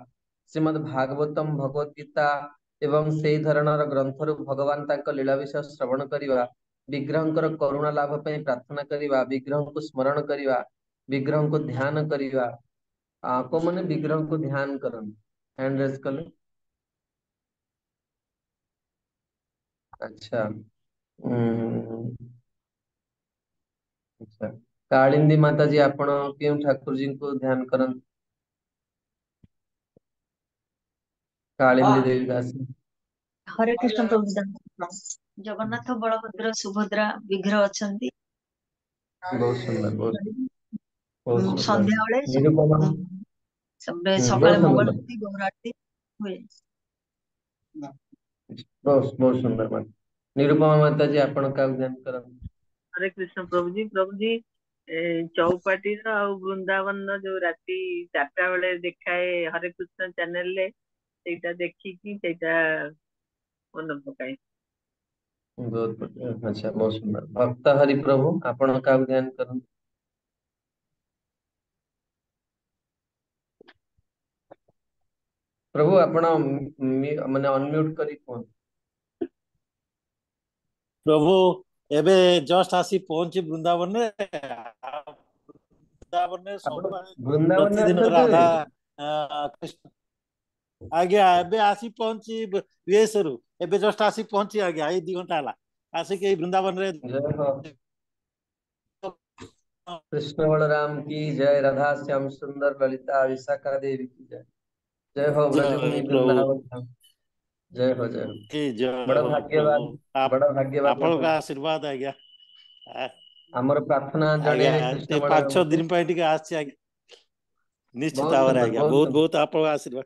[SPEAKER 1] श्रीमद् भागवतम भगवत गीता एवं से धरणर ग्रंथ भगवान तांको लीला विषय श्रवण करिवा विग्रह करुणा लाभ पई प्रार्थना करिवा विग्रह को स्मरण करिवा विग्रह को ध्यान करिवा को माने विग्रह को ध्यान करन हैंड रेज कले। अच्छा अच्छा कालिंदी माता जी आपण केउ ठाकुर जी को ध्यान करन कालिंदी देवी दास
[SPEAKER 12] हरे कृष्ण प्रभु जगन्नाथ बलभद्र सुभद्रा विग्रह अछंती
[SPEAKER 1] बहुत सुंदर बहुत सुंदर
[SPEAKER 12] संध्या बेले
[SPEAKER 1] निरुपमा
[SPEAKER 12] सबे
[SPEAKER 1] बहुत
[SPEAKER 12] सकाळे
[SPEAKER 1] सुंदर
[SPEAKER 12] मंगल आरती गौर आरती हुए।
[SPEAKER 1] बहुत सुंदर मान निरुपमा माता जी आपण का ध्यान करन
[SPEAKER 3] हरे कृष्ण प्रभु जी चौपाटी वृंदावन जो राति 4टा बेले देखाए हरे कृष्ण चैनल ले सेटा देखिकी सेटा मन पकाए
[SPEAKER 1] बहुत अच्छा बहुत सुंदर भक्त हरि प्रभु आपण का ध्यान करन प्रभु आपण माने अनम्यूट करी कोन
[SPEAKER 13] प्रभु एबे जस्ट आसी पहुंची वृंदावन रे वृंदावन रे
[SPEAKER 1] वृंदावन
[SPEAKER 13] प्रतिदिन राधा कृष्ण आज्ञा एबे आसी पहुंची विएसरु एबे जस्ट आसी पहुंची आज्ञा ए 2 घंटा हला आसी के वृंदावन रे
[SPEAKER 1] कृष्ण बलराम की जय राधा श्याम सुंदर ललिता विशाखा देवी की जय जय हो ब्रजभूमि वृंदावन जय हो बड़ा भाग्यवान बड़ा भाग्यवान
[SPEAKER 13] आपन का आशीर्वाद आज्ञा
[SPEAKER 1] हमर प्रार्थना जड़े
[SPEAKER 13] कृष्ण बलराम 5-6 दिन पे टिके आछि आज्ञा निश्चित भाव आज्ञा बहुत बहुत आपन आशीर्वाद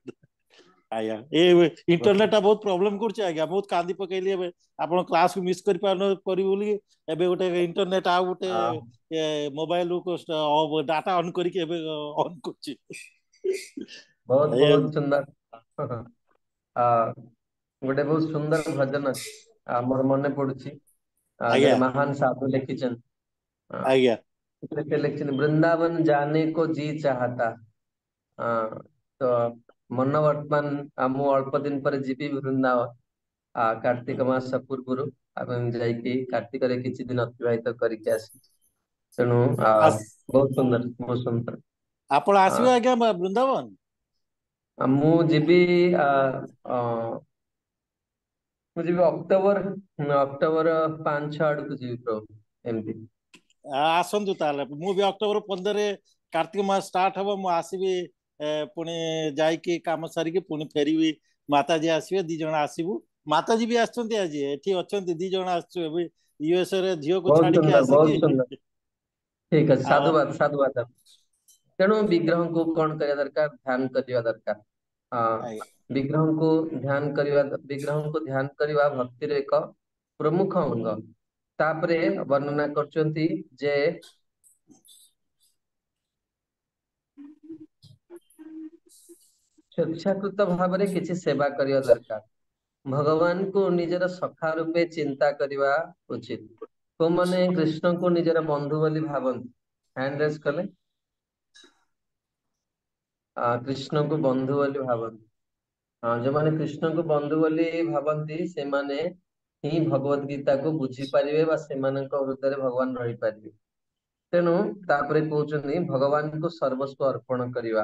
[SPEAKER 13] आज्ञा ए इंटरनेट बहुत प्रॉब्लम करछ आज्ञा बहुत कांदी पकेली एबे आपन क्लास को मिस कर करी बोली एबे गोटे इंटरनेट आ गोटे मोबाइल को डाटा ऑन करी के एबे ऑन करछि
[SPEAKER 1] बहुत बहुत सुंदर गोटे बहुत सुंदर भजन अछि मोर मने पडुछि महान साधु लिखिछन
[SPEAKER 13] आज्ञा
[SPEAKER 1] लिखिछन वृंदावन जाने को जी चाहता तो मन वर्तमान मु अल्प दिन पर जीवी वृंदावन कार्तिक मास पूर्व जाइकी कार्तिक रे किछि दिन अतिबाहित करके आसी तेणु
[SPEAKER 13] आस
[SPEAKER 1] बहुत सुंदर
[SPEAKER 13] आपण आसीबे आज्ञा वृंदावन
[SPEAKER 1] मु जीवी मु जीवी अक्टोबर अक्टोबर 5-6 आड़ू जीवी प्रभु एमती
[SPEAKER 13] आसंतु ताले मु भी अक्टोबर 15 रे कार्तिक मास स्टार्ट हबो मु आसीबी पुणी जाइकी काम सारिकी पुणी फेरिबी माताजी आसीबे दी जण आसीबू माताजी भी आछंती आज एठी अछंती दी जण आछू एबे यूएसए रे झियो को छाड़ी के
[SPEAKER 1] बहुत
[SPEAKER 13] आसीकी
[SPEAKER 1] सुंदर ठीक है
[SPEAKER 13] आ
[SPEAKER 1] साधुवाद तेणु विग्रह को कौन करने दरकार ध्यान करने दरकार हाँ विग्रह को ध्यान करने विग्रह को ध्यान करने भक्तिर एक प्रमुख अंग तापरे वर्णना करचंती जे स्वेच्छाकृत भाव में किसी सेवा करने दरकार भगवान को निजर सखा रूपे चिंता करवा उचित तो माने कृष्ण को निजर बंधु बोली भावंती हैंड रेस कले कृष्ण को बंधु बोली भावंती जो माने कृष्ण को बंधु बोली भावंती से माने ही भगवत गीता को बुझी पारिबे बा सेमानक हृदय रे भगवान रही पारिबे तेणु तापरे कहउछन्ती भगवान को सर्वस्व अर्पण करिवा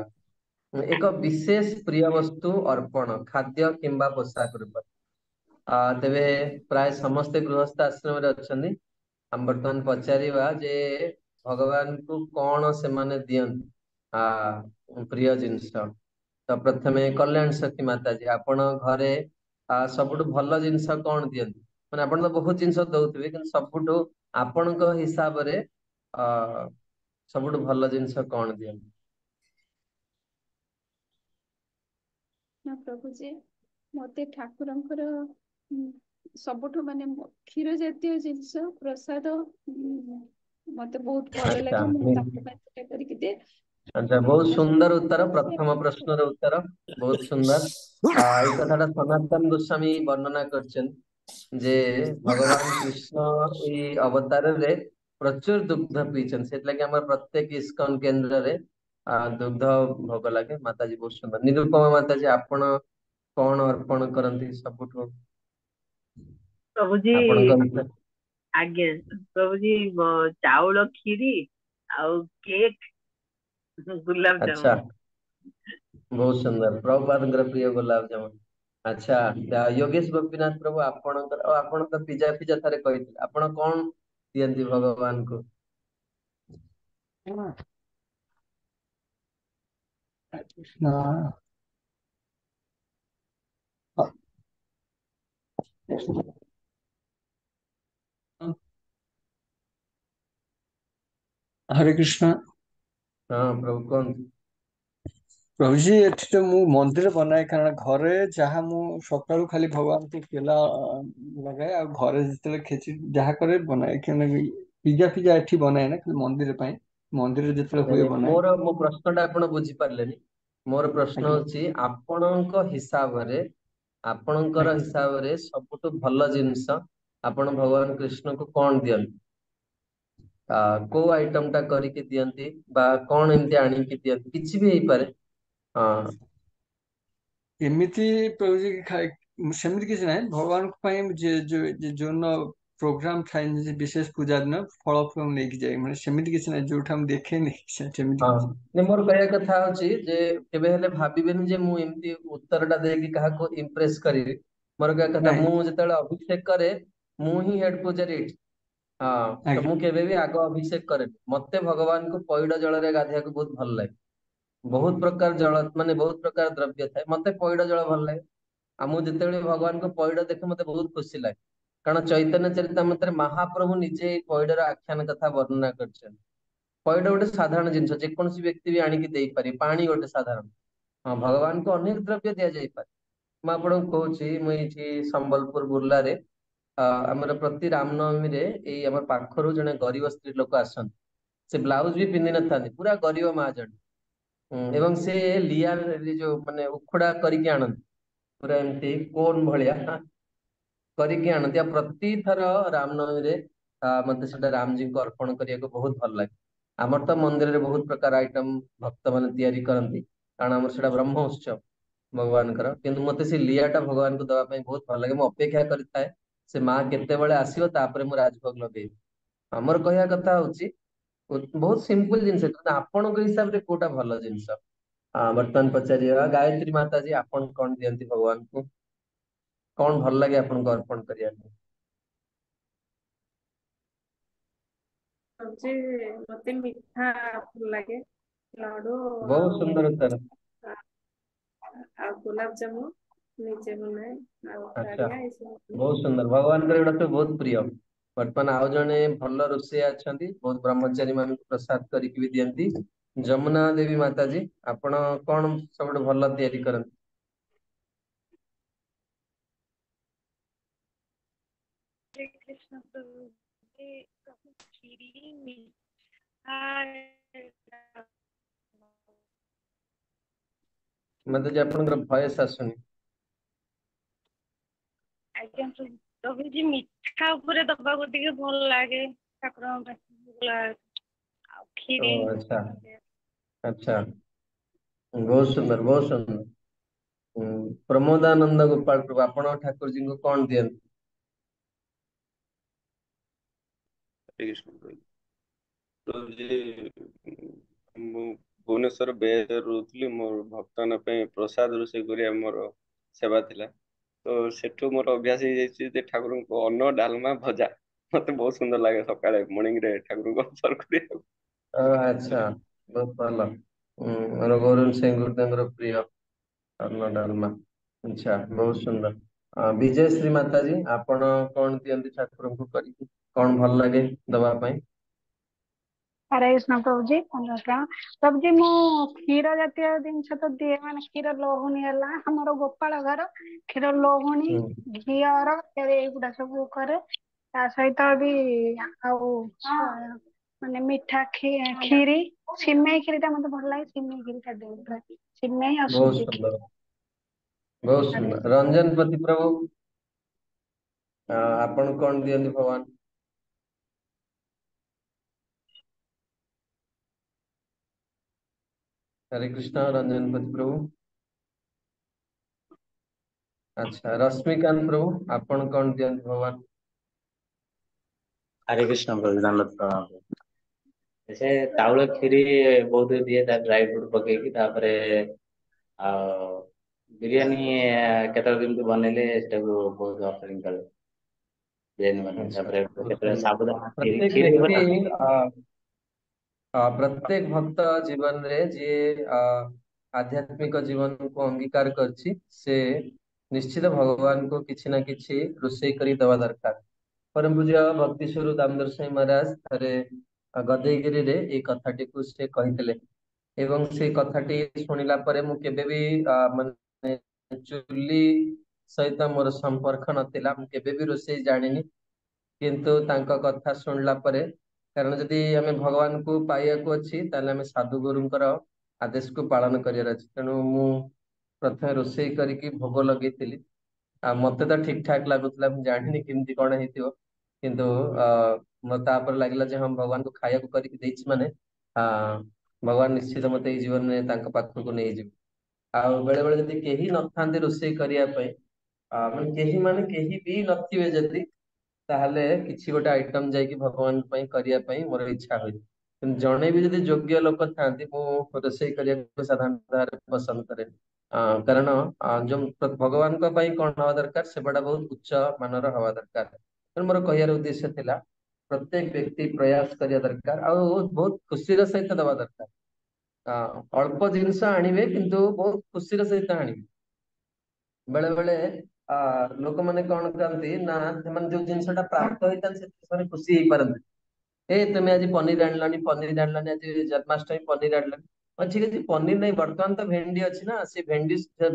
[SPEAKER 1] एक विशेष प्रिय वस्तु अर्पण खाद्य किंबा पोशाक रूप तेबे प्राय समस्त गृहस्थ आश्रम रे अछन्ती हम वर्तमान पचारिबा जे भगवान को कौन से माने दियंती प्रिय जिनिस तो प्रथमे कल्याण सखी माता जी आपण घरे सबुठु भल जिनिस कौन दियंती माने आपण तो बहुत जिनिस दउथिबे किंतु सबुठु आपणक हिसाब रे सबुठु भल जिनिस कौन दियंती
[SPEAKER 7] ना प्रभु जी मते ठाकुरंकर सबुठु माने क्षीर जातीय जिनिस प्रसाद मते बहुत भल
[SPEAKER 1] अच्छा
[SPEAKER 7] लगे मैं ताको ପାଇଁ ସେଟା କରିକି दे
[SPEAKER 1] अच्छा बहुत सुंदर उत्तर प्रथम प्रश्न र उत्तर बहुत सुंदर এই কথাটা সনাতন গোস্বামী বর্ণনা করছেন যে ভগবান কৃষ্ণ এই অবতারে প্রচুর দুগ্ধ পিছেন সেটলাগি আমার প্রত্যেক ইস্কন কেন্দ্রে দুগ্ଧ ভোগ লাগে মাতাজি ବହୁତ ସୁନ୍ଦର ନିରୁପମା ମାତାଜୀ ଆପଣ କଣ ଅର୍ପଣ କରନ୍ତି ସବୁଠୁ
[SPEAKER 3] ପ୍ରଭୁଜୀ
[SPEAKER 1] ଆପଣଙ୍କ
[SPEAKER 3] ଆଜ୍ଞା ପ୍ରଭୁଜୀ ଚାଉଳ କ୍ଷୀରି ଆଉ କେକ୍ ଗୁଲାବ
[SPEAKER 1] अच्छा
[SPEAKER 3] ଜାମୁନ
[SPEAKER 1] बहुत सुंदर प्रभुपादଙ୍କର ପ୍ରିୟ ଗୋଲାପ ଜାମୁନ अच्छा योगेश गोपीनाथ प्रभु ଆପଣଙ୍କର ଆପଣ ତ ପିज्ଜା ପିଜ୍ଜା ଥରେ କହିଥିଲେ ଆପଣ କଣ ଦିଅନ୍ତି ଭଗବାନ କୁ
[SPEAKER 4] कृष्ण हरे कृष्ण
[SPEAKER 1] हाँ प्रभु कौन
[SPEAKER 4] प्रभुजी एठी तो मु मंदिर बनाए कारण घरे जहाँ मु सकाळु खाली भगवान को केला लगाए आ घरे जितले खेची जहाँ करे बनाए कि पिज्जा पिज्जा एठी बनाए ना खाली मंदिर ପାଇଁ मंदिर जितले हुए बनाए
[SPEAKER 1] मोर मो प्रश्नटा आपण बुझी पारलेनी मोर प्रश्न
[SPEAKER 4] आज्ञा
[SPEAKER 1] होची आपणଙ୍କ हिसाबरे आपणଙ୍କର
[SPEAKER 4] आज्ञा
[SPEAKER 1] हिसाबरे सबुठु भल जिंस आपण भगवान कृष्ण को कौन दियंती को आइटम टा करके दियंती बा कौन एमती आनिकी दियंती किछि भी हेई पारे हाँ
[SPEAKER 4] एमिति प्रभुजी सेमिति किसी नहीं भगवान ପାଇଁ ଯୋଉନ ପ୍ରୋଗ୍ରାମ ଥାଏ ବିଶେଷ ପୂଜା ଦିନ ଫଳ ଫଳ ନେଇକି ଯାଏ ମାନେ ସେମିତି କିଛି ନାହିଁ ଯୋଉଟା ମୁଁ ଦେଖେନି ସେମିତି
[SPEAKER 1] हाँ
[SPEAKER 4] କିଛି
[SPEAKER 1] ने मोर कहया कथा होची जे केबे हेले भाबिबेनी जे मु एमती उत्तरटा देकी काहाको इंप्रेस करिवि मोर कहया कथा
[SPEAKER 4] नहीं
[SPEAKER 1] मु जेतेବେଳେ अभिषेक करे मु ही हेड पूजारी एठी हाँ तो
[SPEAKER 4] आज्ञा
[SPEAKER 1] मु केबे भी आग अभिषेक करे मते भगवान को पइड जल रे गाधिया को बहुत भल लागे बहुत प्रकार जल माने बहुत प्रकार द्रव्य थाए मते पइड जल भल लागे आ मु जेतेବେଳେ भगवान को पइड देखे मते बहुत खुशी लागे कारण चैतन्य चरितामृत रे महाप्रभु निजे पइडर आख्यान कथा वर्णना करछन पइड गोटे साधारण जिनिस जेकोसी व्यक्ति भी आनिकी देई पारे पानी गोटे साधारण हाँ भगवान को अनेक द्रव्य दिया जाई पारे मैं आपको कहूची मु एठी संबलपुर बुर्ला रे आमर प्रति रामनवमी रे एई हमर पाखरु जने गरीब स्त्री लोक आसन से ब्लाउज भी पिंधि न थांती पूरा गरीब माँ जन एवं से लिया जो माने उखुड़ा करके आनंद पूरा एमती कोन भलिया करके आनंद या प्रति थर रामनवमी रे मते सेटा राम जी को अर्पण करिया को बहुत भल लागे आमर तो मंदिर रे बहुत प्रकार आइटम भक्त माने तैयारी करंती कारण आमर सेटा ब्रह्म उत्सव भगवानଙ୍କର, କିନ୍ତୁ ମତେ ସେ ଲିଆଟା ଭଗବାନଙ୍କୁ ଦବା ପାଇଁ ବହୁତ ଭଲ ଲାଗେ। ମୁଁ ଅପେକ୍ଷା କରିଥାଏ ସେ ମା କେତେବେଳେ ଆସିବ, ତାପରେ ମୁଁ ରାଜଭୋଗ ଲଗେଇବି। ଆମର କହିବା କଥା ହଉଛି ବହୁତ ସିମ୍ପଲ ଜିନିଷ, କିନ୍ତୁ ଆପଣଙ୍କ ହିସାବରେ କୋଉଟା ଭଲ ଜିନିଷ? ବର୍ତ୍ତମାନ ପଚାରିବା ଗାୟତ୍ରୀ ମାତାଜୀ, ଆପଣ କଣ ଦିଅନ୍ତି ଭଗବାନଙ୍କୁ? କଣ ଭଲ ଲାଗେ ଆପଣଙ୍କୁ ଅର୍ପଣ କରିବା ପାଇଁ?
[SPEAKER 9] ସବଜି ମତେ ମିଠା ଭଲ ଲାଗେ, ଲଡୁ
[SPEAKER 1] ବହୁତ
[SPEAKER 9] ଆଉ
[SPEAKER 1] ସୁନ୍ଦର ଉତ୍ତର।
[SPEAKER 9] ଆଉ ଗୋଲାପ ଜାମୁ ନିଜେ ବନାଏ, ଆଉ
[SPEAKER 1] ଆଚ୍ଛା,
[SPEAKER 9] କାଡିଆ ଏସବୁ।
[SPEAKER 1] ବହୁତ ସୁନ୍ଦର। ଭଗବାନଙ୍କର ଏଗୁଡା ସବୁ ବହୁତ ପ୍ରିୟ। ବର୍ତ୍ତମାନ ଆଉ ଜଣେ ଭଲ ରୋଷେଇଆ ଅଛନ୍ତି, ବହୁତ ବ୍ରହ୍ମଚାରୀ ମାନଙ୍କୁ ପ୍ରସାଦ କରିକି ବି ଦିଅନ୍ତି। ଯମୁନା ଦେବୀ ମାତାଜୀ, ଆପଣ କଣ ସବୁଠୁ ଭଲ ତିଆରି କରନ୍ତି?
[SPEAKER 10] हरे कृष्ण प्रभु जी, प्रभु खीरी मीठा
[SPEAKER 1] ମାତାଜୀ ଆପଣଙ୍କର ଭଏସ ଆସୁନି।
[SPEAKER 10] ଆଜ୍ଞା ପ୍ରଭୁ जी ମିଠା ଉପରେ ଦବାକୁ ଟିକେ ଭଲ ଲାଗେ ଠାକୁରଙ୍କ ପାଖରେ ଭୋଗ ଲାଗେ। ଆଉ
[SPEAKER 1] ଓ
[SPEAKER 10] କ୍ଷୀରି
[SPEAKER 1] ଆଚ୍ଛା, ଆଚ୍ଛା, ବହୁତ ସୁନ୍ଦର, ବହୁତ ସୁନ୍ଦର। ପ୍ରମୋଦାନନ୍ଦ ଗୋପାଳ ପ୍ରଭୁ, ଆପଣ ଠାକୁରଜୀଙ୍କୁ କଣ ଦିଅନ୍ତି?
[SPEAKER 14] ମୁଁ ଭୁବନେଶ୍ୱର ବେରେ ରହୁଥିଲି। ମୋର ଭକ୍ତମାନଙ୍କ ପାଇଁ ପ୍ରସାଦ ରୋଷେଇ କରିବା ମୋର ସେବା ଥିଲା। ତ ସେଠୁ ମୋର ଅଭ୍ୟାସ ହେଇଯାଇଛି ଯେ ଠାକୁରଙ୍କୁ ଅନ୍ନ, ଡାଲମା, ଭଜା ମତେ ବହୁତ ସୁନ୍ଦର ଲାଗେ ସକାଳେ ମର୍ଣ୍ଣିଂ ରେ ଠାକୁରଙ୍କୁ ଅର୍ପଣ କରିବାକୁ।
[SPEAKER 1] ଆଚ୍ଛା, ବହୁତ ଭଲ। ମୋର ଗୌରବ ସିଂ ଗୁରୁଦେବଙ୍କର ପ୍ରିୟ ଅନ୍ନ ଡାଲମା। ଆଚ୍ଛା, ବହୁତ ସୁନ୍ଦର। ବିଜୟଶ୍ରୀ ମାତାଜୀ, ଆପଣ କଣ ଦିଅନ୍ତି ଠାକୁରଙ୍କୁ କରିକି? କଣ ଭଲ ଲାଗେ ଦବା ପାଇଁ?
[SPEAKER 15] हरे कृष्ण प्रभु जी नमस्कार प्रभु जी मु क्षीर जातीय जिनस तो दिए माने क्षीर लोहुणी है हमर गोपाल घर क्षीर लोहुणी घीर एगुड़ा सब करे ता सहित भी आउ माने मीठा खीरी सिमेई खीरी ता मते भल लागे सिमेई खीरी का दे सिमेई और
[SPEAKER 1] बहुत
[SPEAKER 15] सुजी खीरी।
[SPEAKER 1] सुंदर, बहुत
[SPEAKER 15] हरे
[SPEAKER 1] सुंदर। रंजन पति प्रभु, ଆପଣ କଣ ଦିଅନ୍ତି ଭଗବାନ? हरे कृष्णा, रंजन पति प्रभु। अच्छा, रश्मिकांत प्रभु, ଆପଣ କଣ ଦିଅନ୍ତି ଭଗବାନ?
[SPEAKER 16] हरे कृष्ण प्रभु दंडवत प्रणाम। से चाउଳ କ୍ଷୀରି ବହୁତ ଦିଏ ତା ଡ୍ରାଇ ଫ୍ରୁଟ୍ ପକେଇକି ତାପରେ ଆଉ ବିରିୟାନୀ କେତେବେଳେ କେମିତି ବନେଇଲେ ସେଟାକୁ ବହୁତ ଅଫରିଂ କରେ ବିରିୟାନୀ ବନେଇଲେ
[SPEAKER 1] अच्छा,
[SPEAKER 16] ତାପରେ
[SPEAKER 1] बहुत
[SPEAKER 16] କେତେବେଳେ
[SPEAKER 1] सुंदर।
[SPEAKER 16] ସାବୁଦାନା କ୍ଷୀରି
[SPEAKER 1] प्रत्येक
[SPEAKER 16] କ୍ଷୀରି
[SPEAKER 1] व्यक्ति
[SPEAKER 16] ଉପରେ
[SPEAKER 1] प्रत्येक भक्त जीवन रे जे आध्यात्मिक जीवन को अंगीकार करछि, से निश्चित भगवान को किछि ना किछि रोषेई करी दवा दरकार। परम पूज्य भक्ति स्वरूप दामोदर स्वामी महाराज थरे गदैगिरी रे ए कथाटी को से कहितले, एवं से कथाटी शुणिला परे मु केबे भी माने चुली सहित मोर संपर्क नथिला, मु केबे भी रोषेई जानिनी। किंतु तांका कथा शुणला परे, कारण जदि आमे भगवान को पाइବାକୁ अछि ताले आमे साधु गुरुंकर आदेश को पालन करियर अछि। तेणु मु प्रथमे रोषेई करिकी भोग लगेइतिली। मते तो ठीक ठाक लाଗୁଥିଲା, ମୁଁ ଜାଣିନି କେମିତି କଣ ହେଇଥିବ, କିନ୍ତୁ ମତେ ତାପରେ ଲାଗିଲା ଯେ ହଁ ଭଗବାନ को ଖାଇବାକୁ କରିକି ଦେଇଛି ମାନେ ଆ ଭଗବାନ ନିଶ୍ଚିତ ମତେ ଏଇ ଜୀବନରେ ତାଙ୍କ ପାଖକୁ ନେଇଯିବେ। ଆଉ ବେଳେ ବେଳେ ଯଦି କେହି ନଥାନ୍ତି ରୋଷେଇ କରିବା ପାଇଁ, ମାନେ କେହି ବି ନଥିବେ ଯଦି, ତାହେଲେ କିଛି ଗୋଟେ ଆଇଟମ ଯାଇକି ଭଗବାନ ପାଇଁ କରିବା ପାଇଁ ମୋର ଇଚ୍ଛା ହୁଏ। କିନ୍ତୁ ଜଣେ ବି ଯଦି ଯୋଗ୍ୟ ଲୋକ ଥାନ୍ତି, ମୁଁ ରୋଷେଇ କରିବାକୁ ସାଧାରଣତଃ ପସନ୍ଦ କରେ। କାରଣ ଯୋଉ ଭଗବାନଙ୍କ ପାଇଁ କଣ ହବା ଦରକାର, ସେବାଟା ବହୁତ ଉଚ୍ଚ ମାନର ହବା ଦରକାର। ତେଣୁ ମୋର କହିବାର ଉଦ୍ଦେଶ୍ୟ ଥିଲା ପ୍ରତ୍ୟେକ ବ୍ୟକ୍ତି ପ୍ରୟାସ କରିବା ଦରକାର, ଆଉ ବହୁତ ଖୁସିର ସହିତ ଦବା ଦରକାର। ଅଳ୍ପ ଜିନିଷ ଆଣିବେ କିନ୍ତୁ ବହୁତ ଖୁସିର ସହିତ ଆଣିବେ। ବେଳେ ବେଳେ ଲୋକମାନେ କଣ କରନ୍ତି ନା, ସେମାନେ ଯୋଉ ଜିନିଷଟା ପ୍ରାପ୍ତ ହେଇଥାନ୍ତି ସେଥିରେ ସେମାନେ ଖୁସି ହେଇପାରନ୍ତି। ତୁମେ ଆଜି ପନିର ଆଣିଲନି, ପନିର ଆଣିଲନି, ଆଜି ଜନ୍ମାଷ୍ଟମୀ ପନିର ଆଣିଲନି। ହଁ ଠିକ ଅଛି, ପନିର ନାହିଁ, ବର୍ତ୍ତମାନ ତ ଭେଣ୍ଡି ଅଛି ନା, ସେ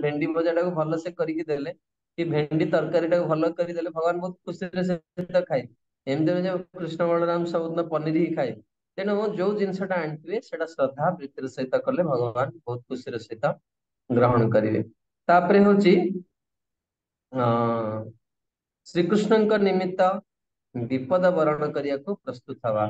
[SPEAKER 1] ଭେଣ୍ଡି ଭଜା ଟାକୁ ଭଲସେ କରିକି ଦେଲେ, କି ଭେଣ୍ଡି ତରକାରୀ ଟାକୁ ଭଲ କରିଦେଲେ, ଭଗବାନ ବହୁତ ଖୁସିରେ ସେ ଖାଇବେ। ଏମିତି ଯୋଉ କୃଷ୍ଣ ବଳରାମ ସବୁଦିନ ପନିର ହିଁ ଖାଇବେ। ତେଣୁ ଯୋଉ ଜିନିଷଟା ଆଣିଥିବେ ସେଟା ଶ୍ରଦ୍ଧା ପ୍ରୀତିର ସହିତ କଲେ ଭଗବାନ ବହୁତ ଖୁସିର ସହିତ ଗ୍ରହଣ କରିବେ। ତାପରେ ହଉଛି ଶ୍ରୀକୃଷ୍ଣଙ୍କ ନିମିତ୍ତ ବିପଦ ବରଣ କରିବାକୁ ପ୍ରସ୍ତୁତ ହବା।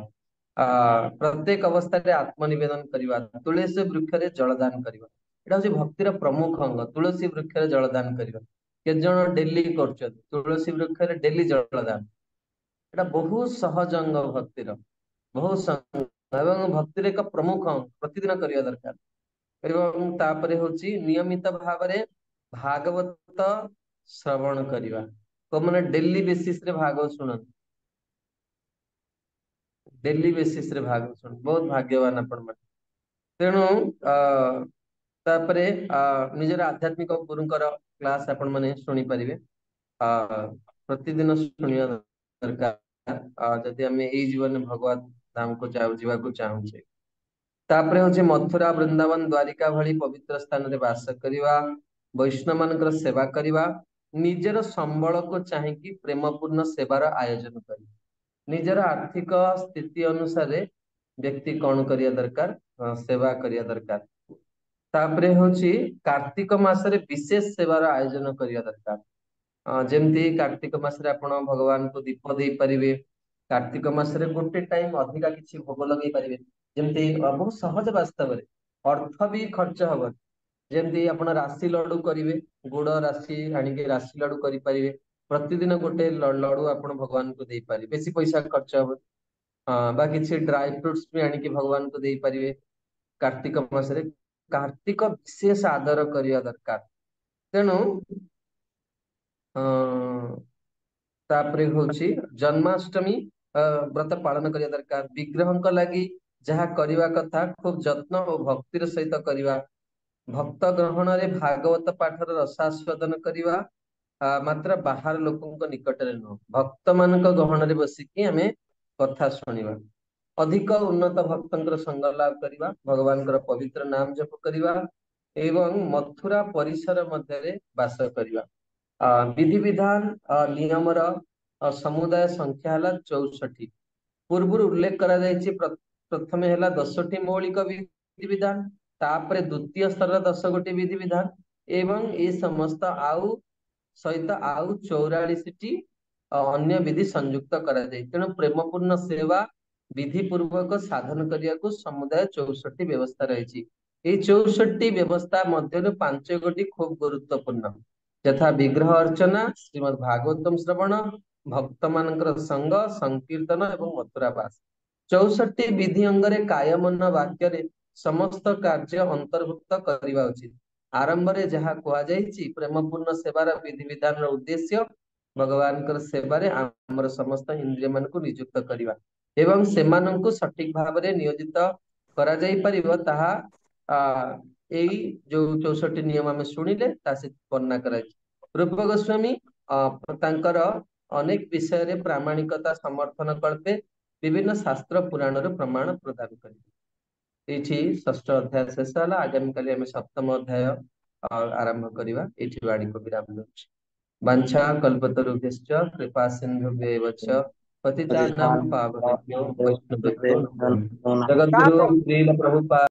[SPEAKER 1] ପ୍ରତ୍ୟେକ ଅବସ୍ଥାରେ ଆତ୍ମ ନିବେଦନ କରିବା, ତୁଳସୀ ବୃକ୍ଷରେ ଜଳଦାନ କରିବା। एटा हूँ भक्तिर प्रमुख अंग। तुलसी वृक्ष जलदान करवा केते जन डेली कर तुलसी वृक्ष डेली जलदान एटा बहुत सहज अंग भक्तिर बहुत सहज भक्तिर एक प्रमुख अंग प्रतिदिन करवा दरकार। एवं तापरे होची नियमित भाव रे भागवत श्रवण करवा तो माने डेली बेसिस रे भागवत सुनन डेली बेसिस रे भागवत सुन बहुत भाग्यवान आपण माने। तेणु तापरे निजर आध्यात्मिक गुरुंकर क्लास आपण माने सुनी परिबे प्रतिदिन सुनिया दरकार जदि आमे एई जीवन में भगवत धाम को जीवा को चाहूचे। तापरे होचे मथुरा वृंदावन द्वारिका भली पवित्र स्थान रे वास करिवा वैष्णव मानकर सेवा करिवा निजर संबल को चाहिकी प्रेमपूर्ण सेवार आयोजन करी निजर आर्थिक स्थिति अनुसार व्यक्ति कौन करिया दरकार सेवा करिया दरकार। तापरे होची कार्तिक मासरे विशेष सेवार आयोजन करिया दरकार। जेमती कार्तिक मासरे आपण भगवान को दीप दे परिवे कार्तिक मासरे गोटे टाइम अधिका किछि भोग लगेई परिवे जेमती बहुत सहज वास्तव रे अर्थ भी खर्च हबन जेमती आपण राशि लड्डू करिवे गुड़ राशि आनिके राशि लड्डू करि परिवे प्रतिदिन गोटे लड्डू आपण भगवान को दे परिवे बेसी पैसा खर्च हबन बा किछि ड्राई फ्रूट्स भी आनिके भगवान को दे परिवे। कार्तिक मासरे कार्तिक विशेष आदर करिया दरकार। तेणु तापरे होची जन्माष्टमी व्रत पालन करिया दरकार। विग्रह लगी जहाँ करिवा कथा खूब जत्न और भक्तिर सहित करिवा भक्त ग्रहण रे भागवत पाठर रसास्वादन करिवा मात्र बाहर लोकों निकट रे न भक्त मानक गहन रे बसिकी हमें कथा सुनिवा अधिक उन्नत भक्तंकर संग लाभ करिवा भगवान पवित्र नाम जप करिवा एवं मथुरा परिसर मध्य वास करिवा। विधि विधान नियमर समुदाय संख्या हला 64 पूर्व उल्लेख करा जायछि प्रथम है 10टी मौलिक विधि विधान तापरे द्वितीय स्तर 10 गोटी विधि विधान एवं ये समस्त आउ सहित आउ 44टी अन्य विधि संयुक्त करा जाय। तेणु प्रेमपूर्ण सेवा विधि पूर्वक साधन करिया को समुदाय 64 व्यवस्था रही। ये 64 व्यवस्था मध्य 5 गोटी खूब गुरुत्वपूर्ण यथा विग्रह अर्चना श्रीमद् भागवतम श्रवण भक्त मानकर संग संकीर्तन एवं मथुरावास 64 विधि अंगरे काय मन वाक्य रे समस्त कार्य अंतर्भुक्त करवा उचित। आरंभ रे जहाँ कुआ जाइछि प्रेमपूर्ण सेवार विधि विधान उद्देश्य भगवान कर सेवा रे हमर समस्त इंद्रिय मन को नियुक्त करिवा एवं सेमान को सठिक भाव रे नियोजित करा जाई परिबो ताहा एई जो 64 नियम हम सुनिले तासे वर्णना करा। रूप गोस्वामी तांकर अनेक विषय रे प्रामाणिकता समर्थन कल्पे विभिन्न शास्त्र पुराण रो प्रमाण प्रदान करिवे। एठी षष्ठ अध्याय शेष होला आगामी काली हम सप्तम अध्याय आरंभ करिवा। एठी वाणी को विराम दउछि। वाञ्छा कल्पतरुभ्यश्च कृपा सिन्धुभ्येव च पतितानां पावनेभ्यो वैष्णवेभ्यो नमो नमः। जगद्गुरु श्रील प्रभुपाद